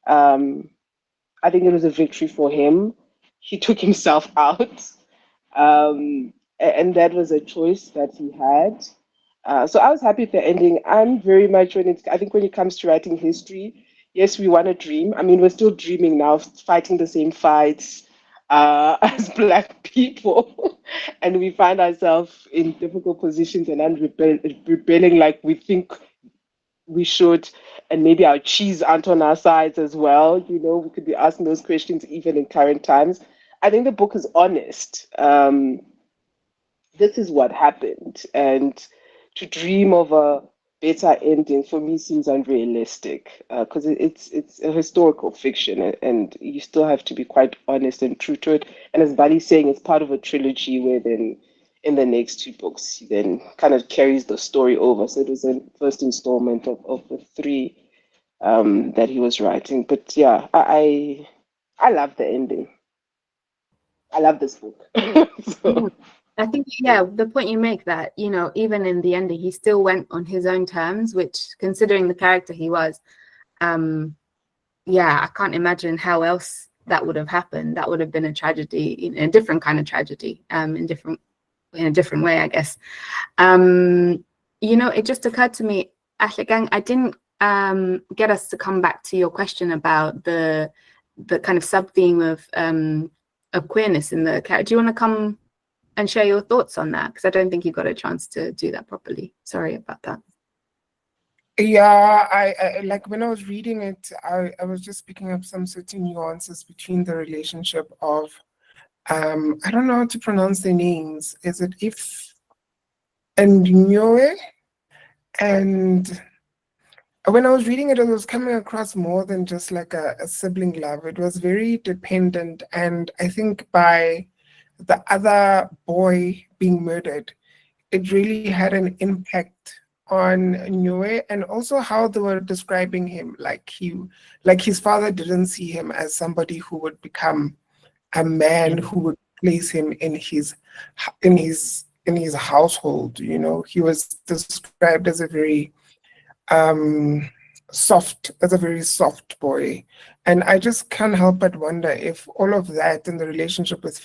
I think it was a victory for him. He took himself out, and that was a choice that he had. So I was happy with the ending. I'm very much I think when it comes to writing history, yes, we want to dream. I mean, we're still dreaming now, fighting the same fights as Black people, and we find ourselves in difficult positions and rebelling like we think we should, and maybe our cheese aren't on our sides as well. You know, we could be asking those questions even in current times. I think the book is honest. This is what happened, and to dream of a better ending for me seems unrealistic because it's a historical fiction, and you still have to be quite honest and true to it. And as Bali's saying, it's part of a trilogy where then in the next two books he then kind of carries the story over. So it was a first installment of the three that he was writing. But yeah, I love the ending. I love this book. Yeah. So I think, yeah, the point you make that, you know, even in the ending, he still went on his own terms, which, considering the character he was, yeah, I can't imagine how else that would have happened. That would have been a tragedy, you know, a different kind of tragedy, in a different way, I guess. You know, it just occurred to me, Gang, I didn't get us to come back to your question about the kind of sub theme of queerness in the character. Do you want to come and share your thoughts on that? Because I don't think you got a chance to do that properly. Sorry about that. Yeah, I like when I was reading it, I was just picking up some certain nuances between the relationship of I don't know how to pronounce their names. Is it If and Nyoe? And when I was reading it, it was coming across more than just like a sibling love. It was very dependent, and I think by the other boy being murdered, it really had an impact on Nyoe, and also how they were describing him. Like his father didn't see him as somebody who would become a man Yeah. who would place him in his household. You know, he was described as a very soft boy. And I just can't help but wonder if all of that and the relationship with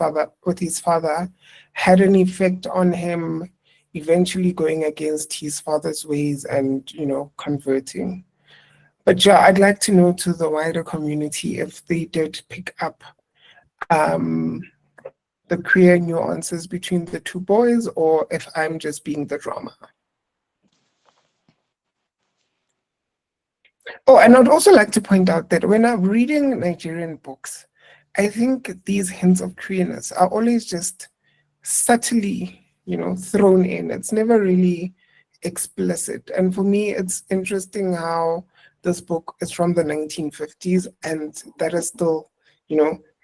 his father had an effect on him eventually going against his father's ways and, converting. But yeah, I'd like to know to the wider community if they did pick up um, the queer nuances between the two boys, or if I'm just being the drama. Oh, and I'd also like to point out that when I'm reading Nigerian books, I think these hints of queerness are always just subtly, thrown in. It's never really explicit. And for me, it's interesting how this book is from the 1950s and that is still,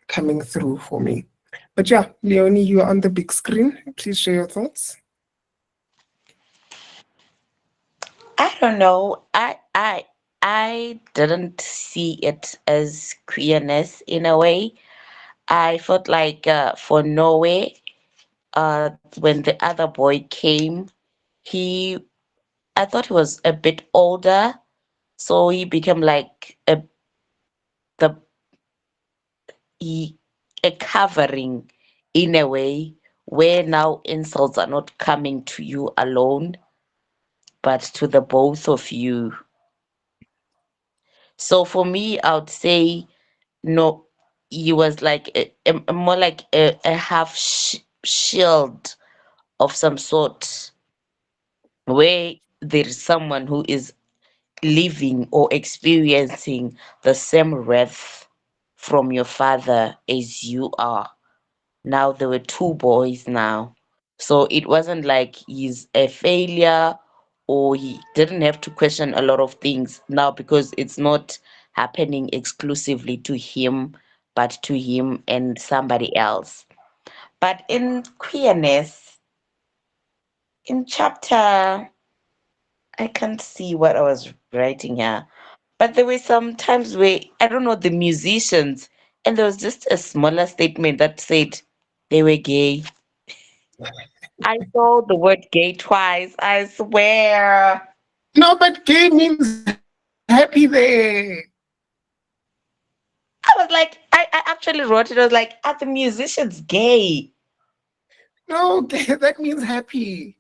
coming through for me. But yeah, Leonie, you're on the big screen. Please share your thoughts. I don't know. I didn't see it as queerness in a way. I felt like for Norway, when the other boy came, he I thought he was a bit older, so he became like the he, a covering in a way where now insults are not coming to you alone, but to the both of you. So for me, I would say no, he was like more like a half shield of some sort, where there is someone who is living or experiencing the same wrath from your father as you are. Now there were two boys now. So it wasn't like he's a failure or he didn't have to question a lot of things now because it's not happening exclusively to him, but to him and somebody else. But in queerness, in chapter, I can't see what I was writing here, but there were some times where I don't know the musicians, and there was just a smaller statement that said they were gay. I saw the word gay twice, I swear. No, but gay means happy there. I was like, I actually wrote it. I was like, are the musicians gay? No, gay, that means happy.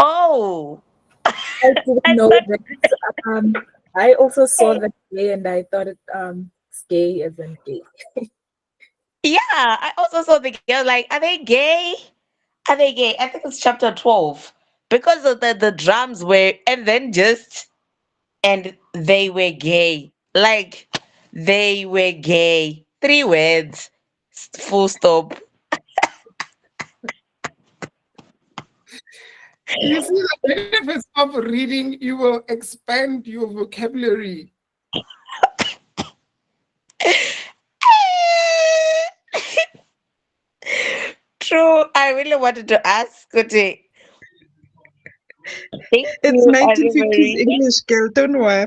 Oh, I didn't I know thought, that. I also saw that gay and I thought it's gay as in gay. yeah, I also saw the girl like, are they gay? Are they gay? I think it's chapter 12. Because of the drums were, and then just, and they were gay. Like, they were gay. 3 words, full stop. You see, that benefits of reading, you will expand your vocabulary. True. I really wanted to ask Kuti. Thank It's you, 1950s Anne-Marie. English, girl. Don't worry.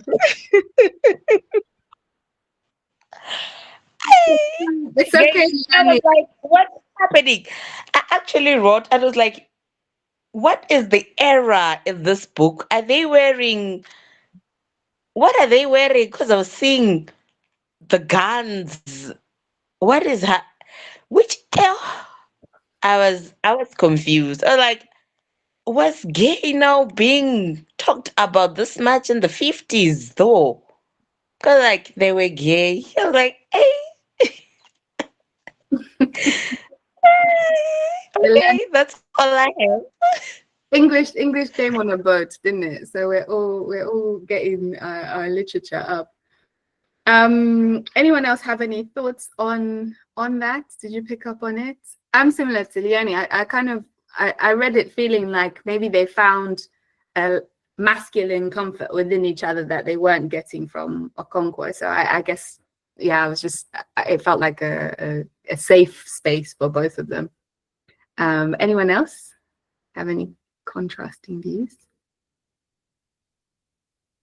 It's okay, Guys, I was Yanni. like, what's happening? I actually wrote, I was like, what is the era in this book? Are they wearing, what are they wearing? Because I was seeing the guns. What is that? Which era? I was confused. I was like, was gay now being talked about this much in the 50s though? Because like they were gay. I was like, okay, that's all I have. English came on a boat, didn't it? So we're all getting our literature up. Anyone else have any thoughts on that? Did you pick up on it? I'm similar to Leonie. I kind of I read it feeling like maybe they found a masculine comfort within each other that they weren't getting from Okonkwo. So I guess yeah, it felt like a safe space for both of them. Anyone else have any contrasting views?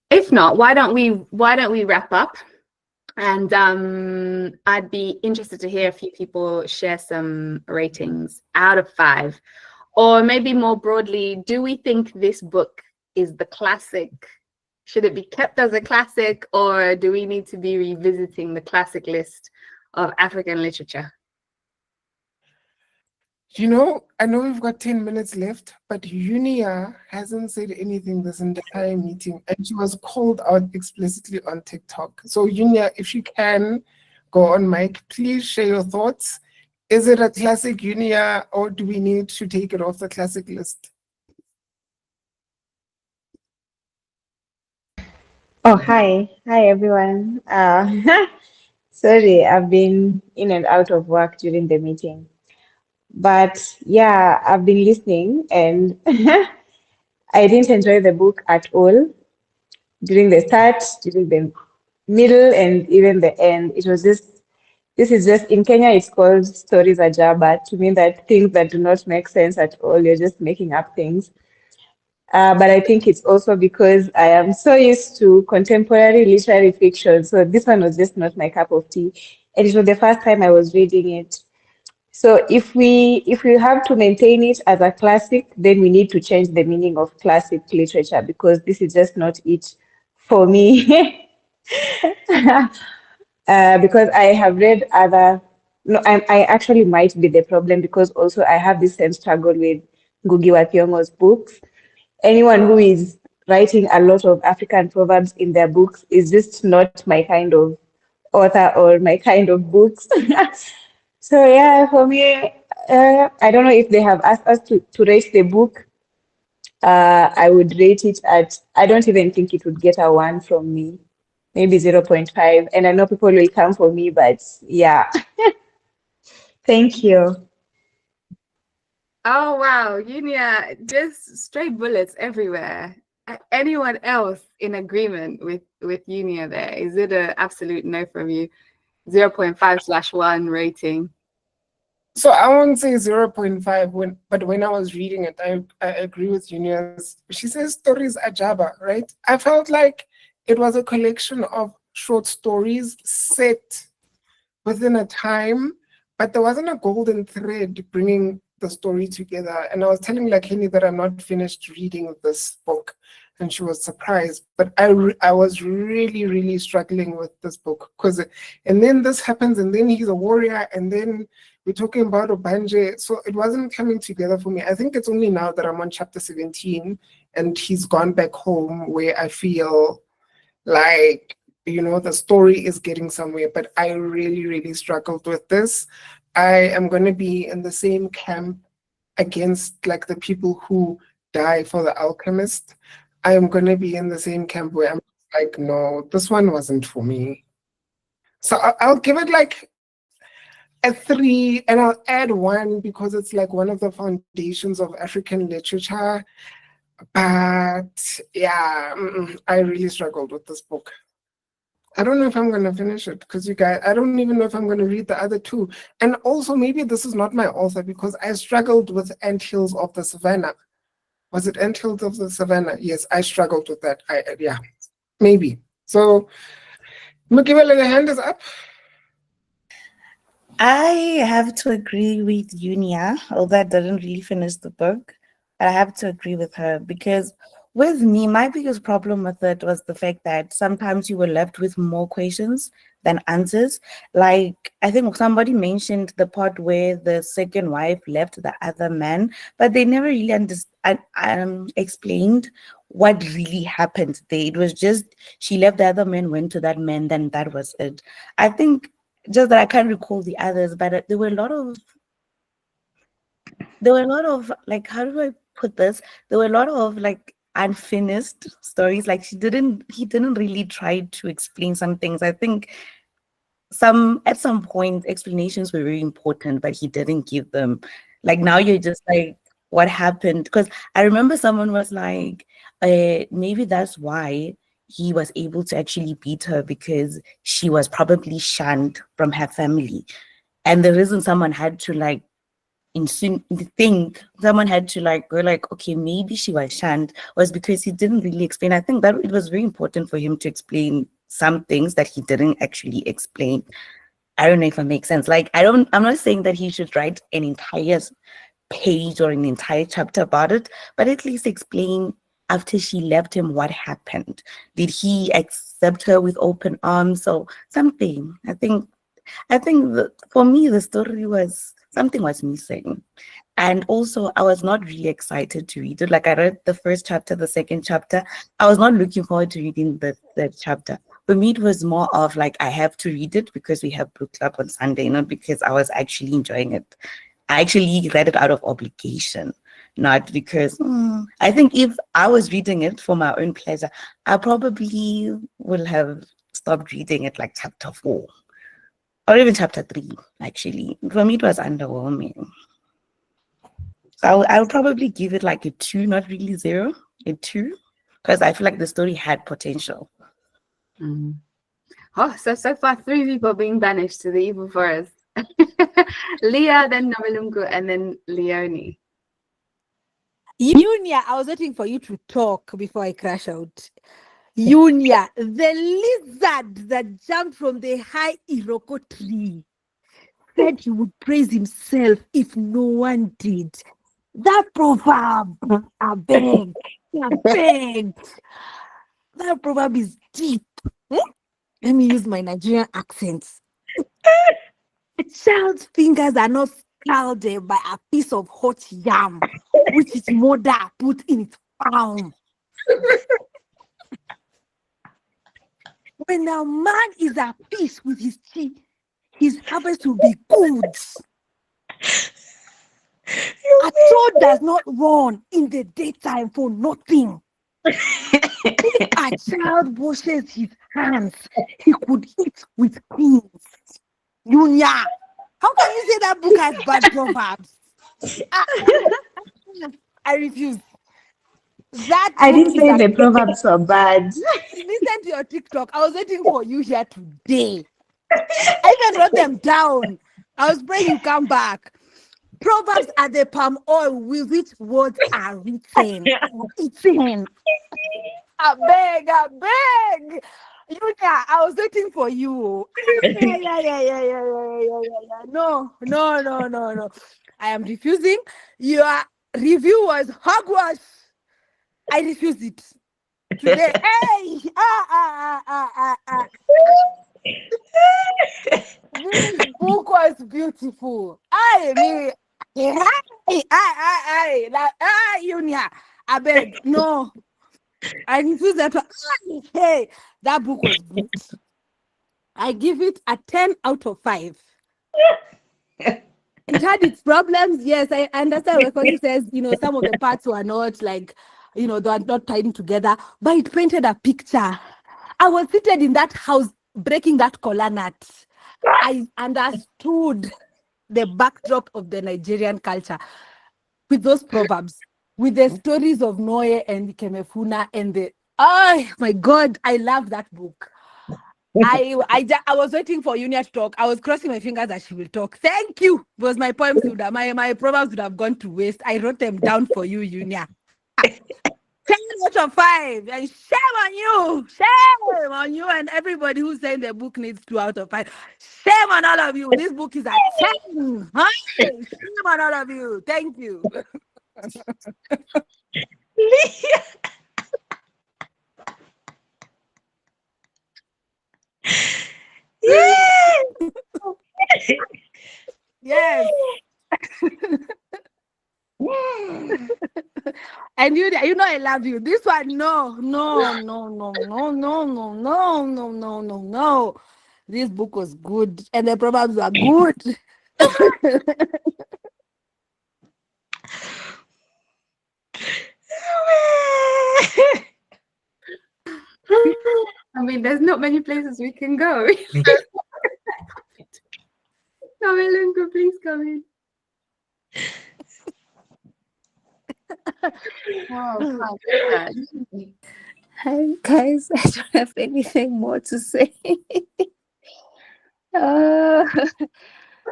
If not, why don't we wrap up? And I'd be interested to hear a few people share some ratings out of 5, or maybe more broadly, do we think this book is the classic? Should it be kept as a classic, or do we need to be revisiting the classic list of African literature? You know, I know we've got 10 minutes left, but Unia hasn't said anything this entire meeting, and she was called out explicitly on TikTok. So Unia, if you can go on mic, please share your thoughts. Is it a classic, Unia, or do we need to take it off the classic list? Oh, hi. Hi, everyone. Sorry, I've been in and out of work during the meeting. But yeah, I've been listening and I didn't enjoy the book at all during the start, during the middle, and even the end. It was just, this is just, in Kenya, it's called stories ajaba, to mean that things that do not make sense at all, you're just making up things. But I think it's also because I am so used to contemporary literary fiction. So this one was just not my cup of tea. And it was the first time I was reading it. So if we have to maintain it as a classic, then we need to change the meaning of classic literature because this is just not it for me. Because I have read other, no, I actually might be the problem because also I have this same struggle with Ngugi wa Thiong'o's books. Anyone who is writing a lot of African proverbs in their books is just not my kind of author or my kind of books. So yeah, for me, I don't know if they have asked us to rate the book. I would rate it at, I don't even think it would get a 1 from me, maybe 0.5. And I know people will come for me, but yeah. Thank you. Oh wow, Unia, just straight bullets everywhere. Anyone else in agreement with Unia there? Is it an absolute no from you? 0.5/1 rating. So I won't say 0.5, but when I was reading it, I agree with Unia. She says stories ajaba, right? I felt like it was a collection of short stories set within a time, but there wasn't a golden thread bringing the story together. And I was telling Lakini that I'm not finished reading this book. and she was surprised. But I was really, really struggling with this book because, and then this happens, and then he's a warrior, and then we're talking about Obanje. So it wasn't coming together for me. I think it's only now that I'm on chapter 17 and he's gone back home where I feel like, the story is getting somewhere. But I really, really struggled with this. I am going to be in the same camp against like the people who die for the alchemist. I am going to be in the same camp where I'm like, no, this one wasn't for me. So I'll give it like a 3, and I'll add 1 because it's like one of the foundations of African literature. But yeah, I really struggled with this book. I don't know if I'm going to finish it because you guys, I don't even know if I'm going to read the other 2. And also, maybe this is not my author because I struggled with Anthills of the Savannah. Was it Anthills of the Savannah? Yes, I struggled with that. Yeah, maybe. So, Mukibele, the hand is up. I have to agree with Unia, although I didn't really finish the book. But I have to agree with her because with me, my biggest problem with it was the fact that sometimes you were left with more questions than answers. Like, I think somebody mentioned the part where the second wife left the other man, but they never really explained what really happened there. It was just she left the other man, went to that man, then that was it. I think just that I can't recall the others, but there were a lot of like, how do I put this? There were a lot of like unfinished stories. Like he didn't really try to explain some things. I think at some point explanations were very important, but he didn't give them. Like now you're just like, what happened? Because I remember someone was like, maybe that's why he was able to actually beat her because she was probably shunned from her family. And the reason someone had to like someone had to like go like, okay, maybe she was shunned was because he didn't really explain. I think that it was very important for him to explain some things that he didn't actually explain. I don't know if it makes sense. Like, I'm not saying that he should write an entire page or an entire chapter about it, but at least explain after she left him what happened. Did he accept her with open arms or something? I think for me, the story was something was missing. And also, I was not really excited to read it. Like, I read the first chapter, the second chapter. I was not looking forward to reading the third chapter. For me, it was more of like, I have to read it because we have book club on Sunday, not because I was actually enjoying it. I actually read it out of obligation, not because I think if I was reading it for my own pleasure, I probably would have stopped reading it like chapter 4 or even chapter 3. Actually, for me, it was underwhelming. So I would probably give it like a 2, not really 0, a 2, because I feel like the story had potential. Oh, so far 3 people being banished to the evil forest. Leah, then Namalungu, and then Leonie. Unia, I was waiting for you to talk before I crash out. Unia, the lizard that jumped from the high Iroko tree, said he would praise himself if no one did. That proverb, I beg. That proverb is deep. Let me use my Nigerian accent. A child's fingers are not scalded by a piece of hot yam, which his mother put in its palm. When a man is at peace with his tea, his harvest will be good. A toad does not run in the daytime for nothing. If a child washes his hands, he could eat with kings. Yunya, how can you say that book has bad proverbs? I refuse. That I book didn't is say the proverbs were bad. Listen to your TikTok. I was waiting for you here today. I even wrote them down. I was praying you come back. Proverbs are the palm oil with which words are written. I beg. Yunya, I was waiting for you. Yeah. No. I am refusing. Your review was hogwash. I refuse it. today. Hey, this book was beautiful. I mean, like, Unia, I beg, no, I refuse that. Hey, that book was good. I give it a 10 out of 5. It had its problems. Yes, I understand what Kgosi says. Some of the parts were not like, they are not tied together, but it painted a picture. I was seated in that house breaking that kola nut. I understood the backdrop of the Nigerian culture with those proverbs, with the stories of Noe and Kemefuna and oh my God, I love that book. I was waiting for Unia to talk. I was crossing my fingers that she will talk. Thank you. Because my poems my proverbs would have gone to waste. I wrote them down for you, Unia. 10 out of 5. And shame on you. Shame on you and everybody who's saying the book needs 2 out of 5. Shame on all of you. This book is a 10. Huh? Shame on all of you. Thank you. Yes. And you I love you. This one, no. This book was good, and the proverbs were good. I mean, there's not many places we can go. Lungu, please come in. Oh, Hi guys, I don't have anything more to say. uh,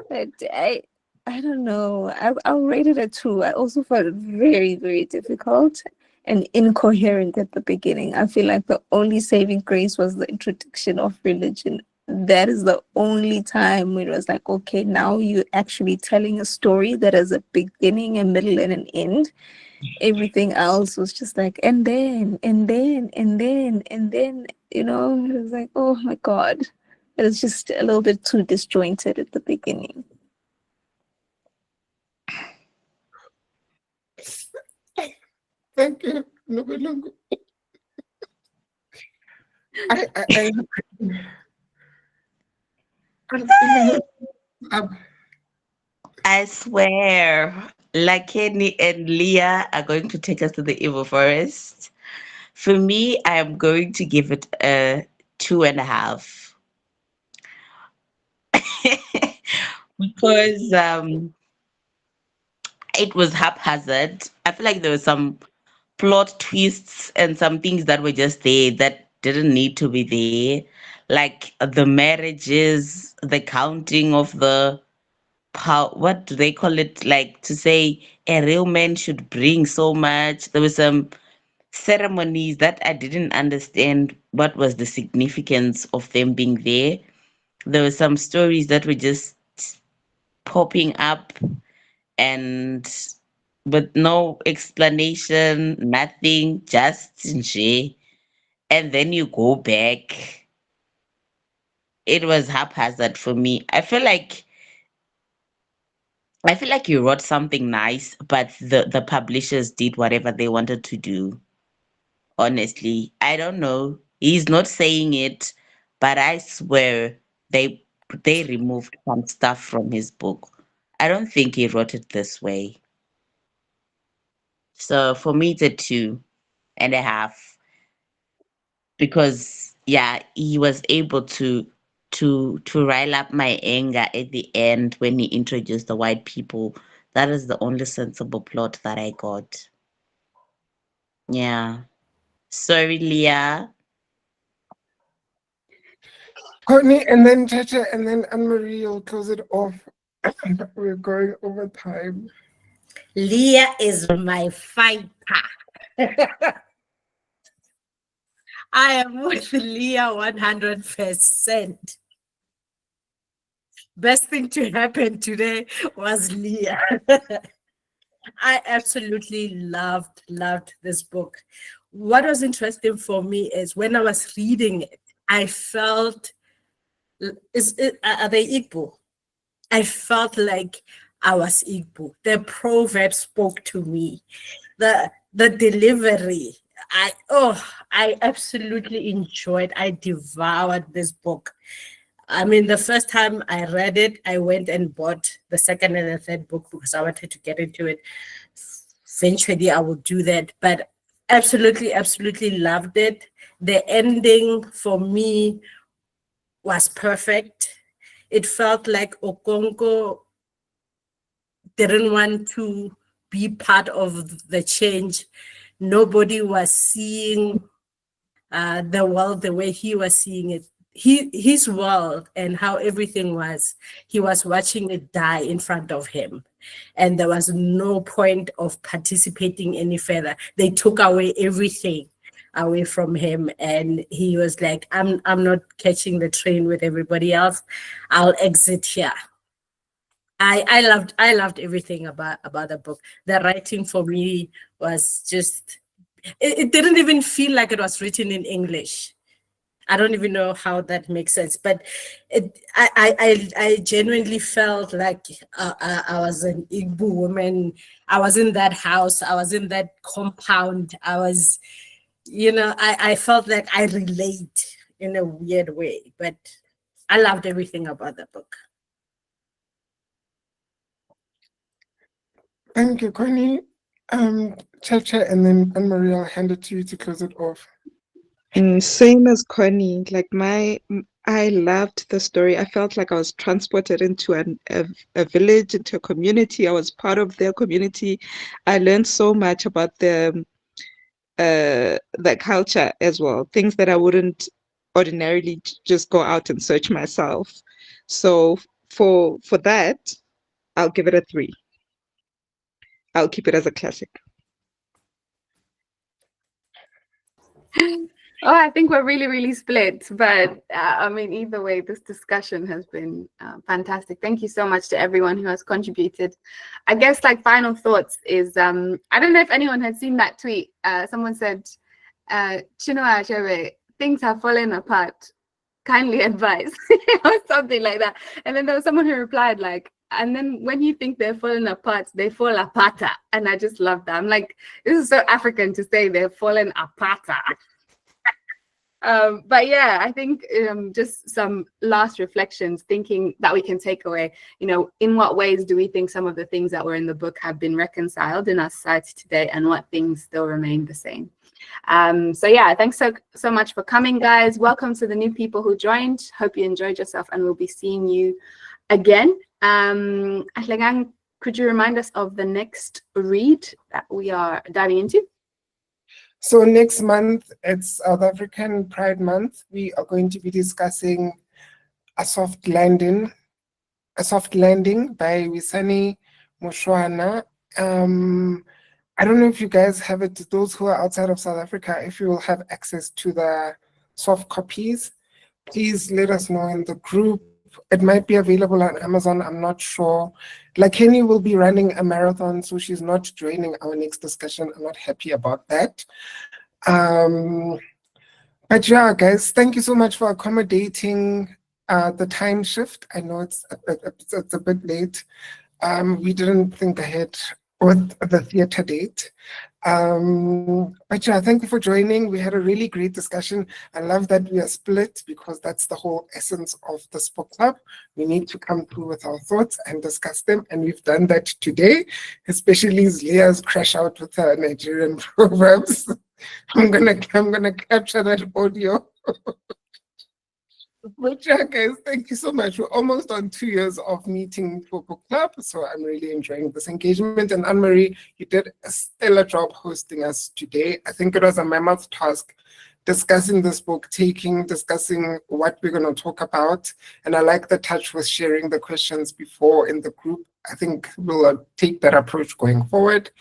but I don't know. I'll rate it a 2. I also found it very, very difficult and incoherent at the beginning. I feel like the only saving grace was the introduction of religion. That is the only time when it was like, okay, now you're actually telling a story that has a beginning, a middle, and an end. Everything else was just like, and then, it was like, oh my God. It was just a little bit too disjointed at the beginning. Thank you, Lungu. I swear, Lakeni and Leah are going to take us to the evil forest. For me, I am going to give it a 2.5. Because it was haphazard. I feel like there were some plot twists and some things that were just there that didn't need to be there. Like the marriages, the counting of the what do they call it? Like to say a real man should bring so much. There were some ceremonies that I didn't understand what was the significance of them being there. There were some stories that were just popping up and with no explanation, nothing, just nje. And then you go back. It was haphazard for me. I feel like you wrote something nice, but the publishers did whatever they wanted to do. Honestly, I don't know. He's not saying it, but I swear they they removed some stuff from his book. I don't think he wrote it this way. So for me, it's a 2.5 because yeah, he was able to rile up my anger at the end when he introduced the white people. That is the only sensible plot that I got. Yeah. Sorry, Leah. Courtney, and then Chacha, and then Anne-Marie will close it off. We're going over time. Leah is my fighter. I am with Leah 100%. Best thing to happen today was Leah. I absolutely loved this book. what was interesting for me is when I was reading it, I felt, are they Igbo? I felt like I was Igbo. The proverb spoke to me. The delivery. I absolutely enjoyed. I devoured this book. I mean, the first time I read it, I went and bought the second and the third book because I wanted to get into it. Eventually, I would do that, but absolutely, absolutely loved it. The ending for me was perfect. It felt like Okonko didn't want to be part of the change. Nobody was seeing the world the way he was seeing it. His world and how everything was, he was watching it die in front of him. And there was no point of participating any further. They took away everything away from him. And he was like, I'm not catching the train with everybody else. I'll exit here. I loved everything about the book. The writing for me was just, it didn't even feel like it was written in English. I don't even know how that makes sense, but I genuinely felt like I was an Igbo woman. I was in that house. I was in that compound. I was, I felt like I relate in a weird way, but I loved everything about the book. Thank you, Connie. Chacha, and then Anne-Marie, I'll hand it to you to close it off. Same as Connie. I loved the story. I felt like I was transported into a village, into a community. I was part of their community. I learned so much about the culture as well, things that I wouldn't ordinarily just go out and search myself. So for that, I'll give it a 3. I'll keep it as a classic. Oh, I think we're really, really split. But I mean, either way, this discussion has been fantastic. Thank you so much to everyone who has contributed. I guess like final thoughts is, I don't know if anyone had seen that tweet. Someone said, Chinua Achebe, things have fallen apart. Kindly advise, or something like that. And then there was someone who replied like, and then when you think they're falling apart, they fall apata. And I just love that. I'm like, this is so African to say they're falling apata. But yeah, I think just some last reflections, thinking that we can take away, in what ways do we think some of the things that were in the book have been reconciled in our society today, and what things still remain the same. So yeah, thanks so much for coming, guys. Welcome to the new people who joined. Hope you enjoyed yourself, and we'll be seeing you again. Atlegang, could you remind us of the next read that we are diving into? So next month, it's South African Pride Month. We are going to be discussing A Soft Landing by Wisani Mushwana. I don't know if you guys have it, those who are outside of South Africa, if you will have access to the soft copies, please let us know in the group. It might be available on Amazon, I'm not sure. Lakini will be running a marathon, so she's not joining our next discussion. I'm not happy about that. But yeah, guys, thank you so much for accommodating the time shift. I know it's a bit late. We didn't think ahead with the theater date. But yeah, thank you for joining. We had a really great discussion. I love that we are split, because that's the whole essence of this book club. We need to come through with our thoughts and discuss them, and we've done that today, especially Leah's crash out with her Nigerian proverbs. I'm gonna capture that audio. But yeah, guys, thank you so much. We're almost on 2 years of meeting for book club, so I'm really enjoying this engagement. And Anne-Marie, you did a stellar job hosting us today. I think it was a mammoth task discussing this book, discussing what we're going to talk about. And I like the touch with sharing the questions before in the group. I think we'll take that approach going forward.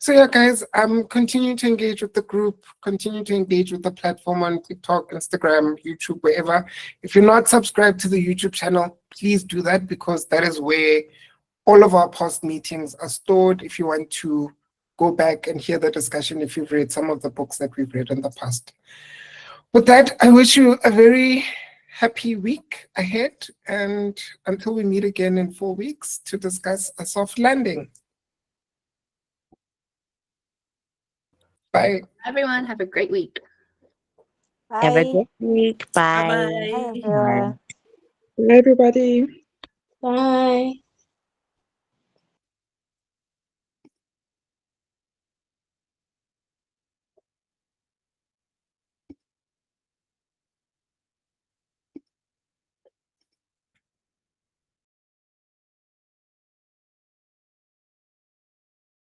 So yeah, guys, continue to engage with the group, continue to engage with the platform on TikTok, Instagram, YouTube, wherever. If you're not subscribed to the YouTube channel, please do that, because that is where all of our past meetings are stored. If you want to go back and hear the discussion if you've read some of the books that we've read in the past. With that, I wish you a very happy week ahead, and until we meet again in 4 weeks to discuss a soft landing. Bye. Everyone, have a great week. Have a Bye. good week. Bye. Bye, Bye. everyone. Bye, everybody. Bye.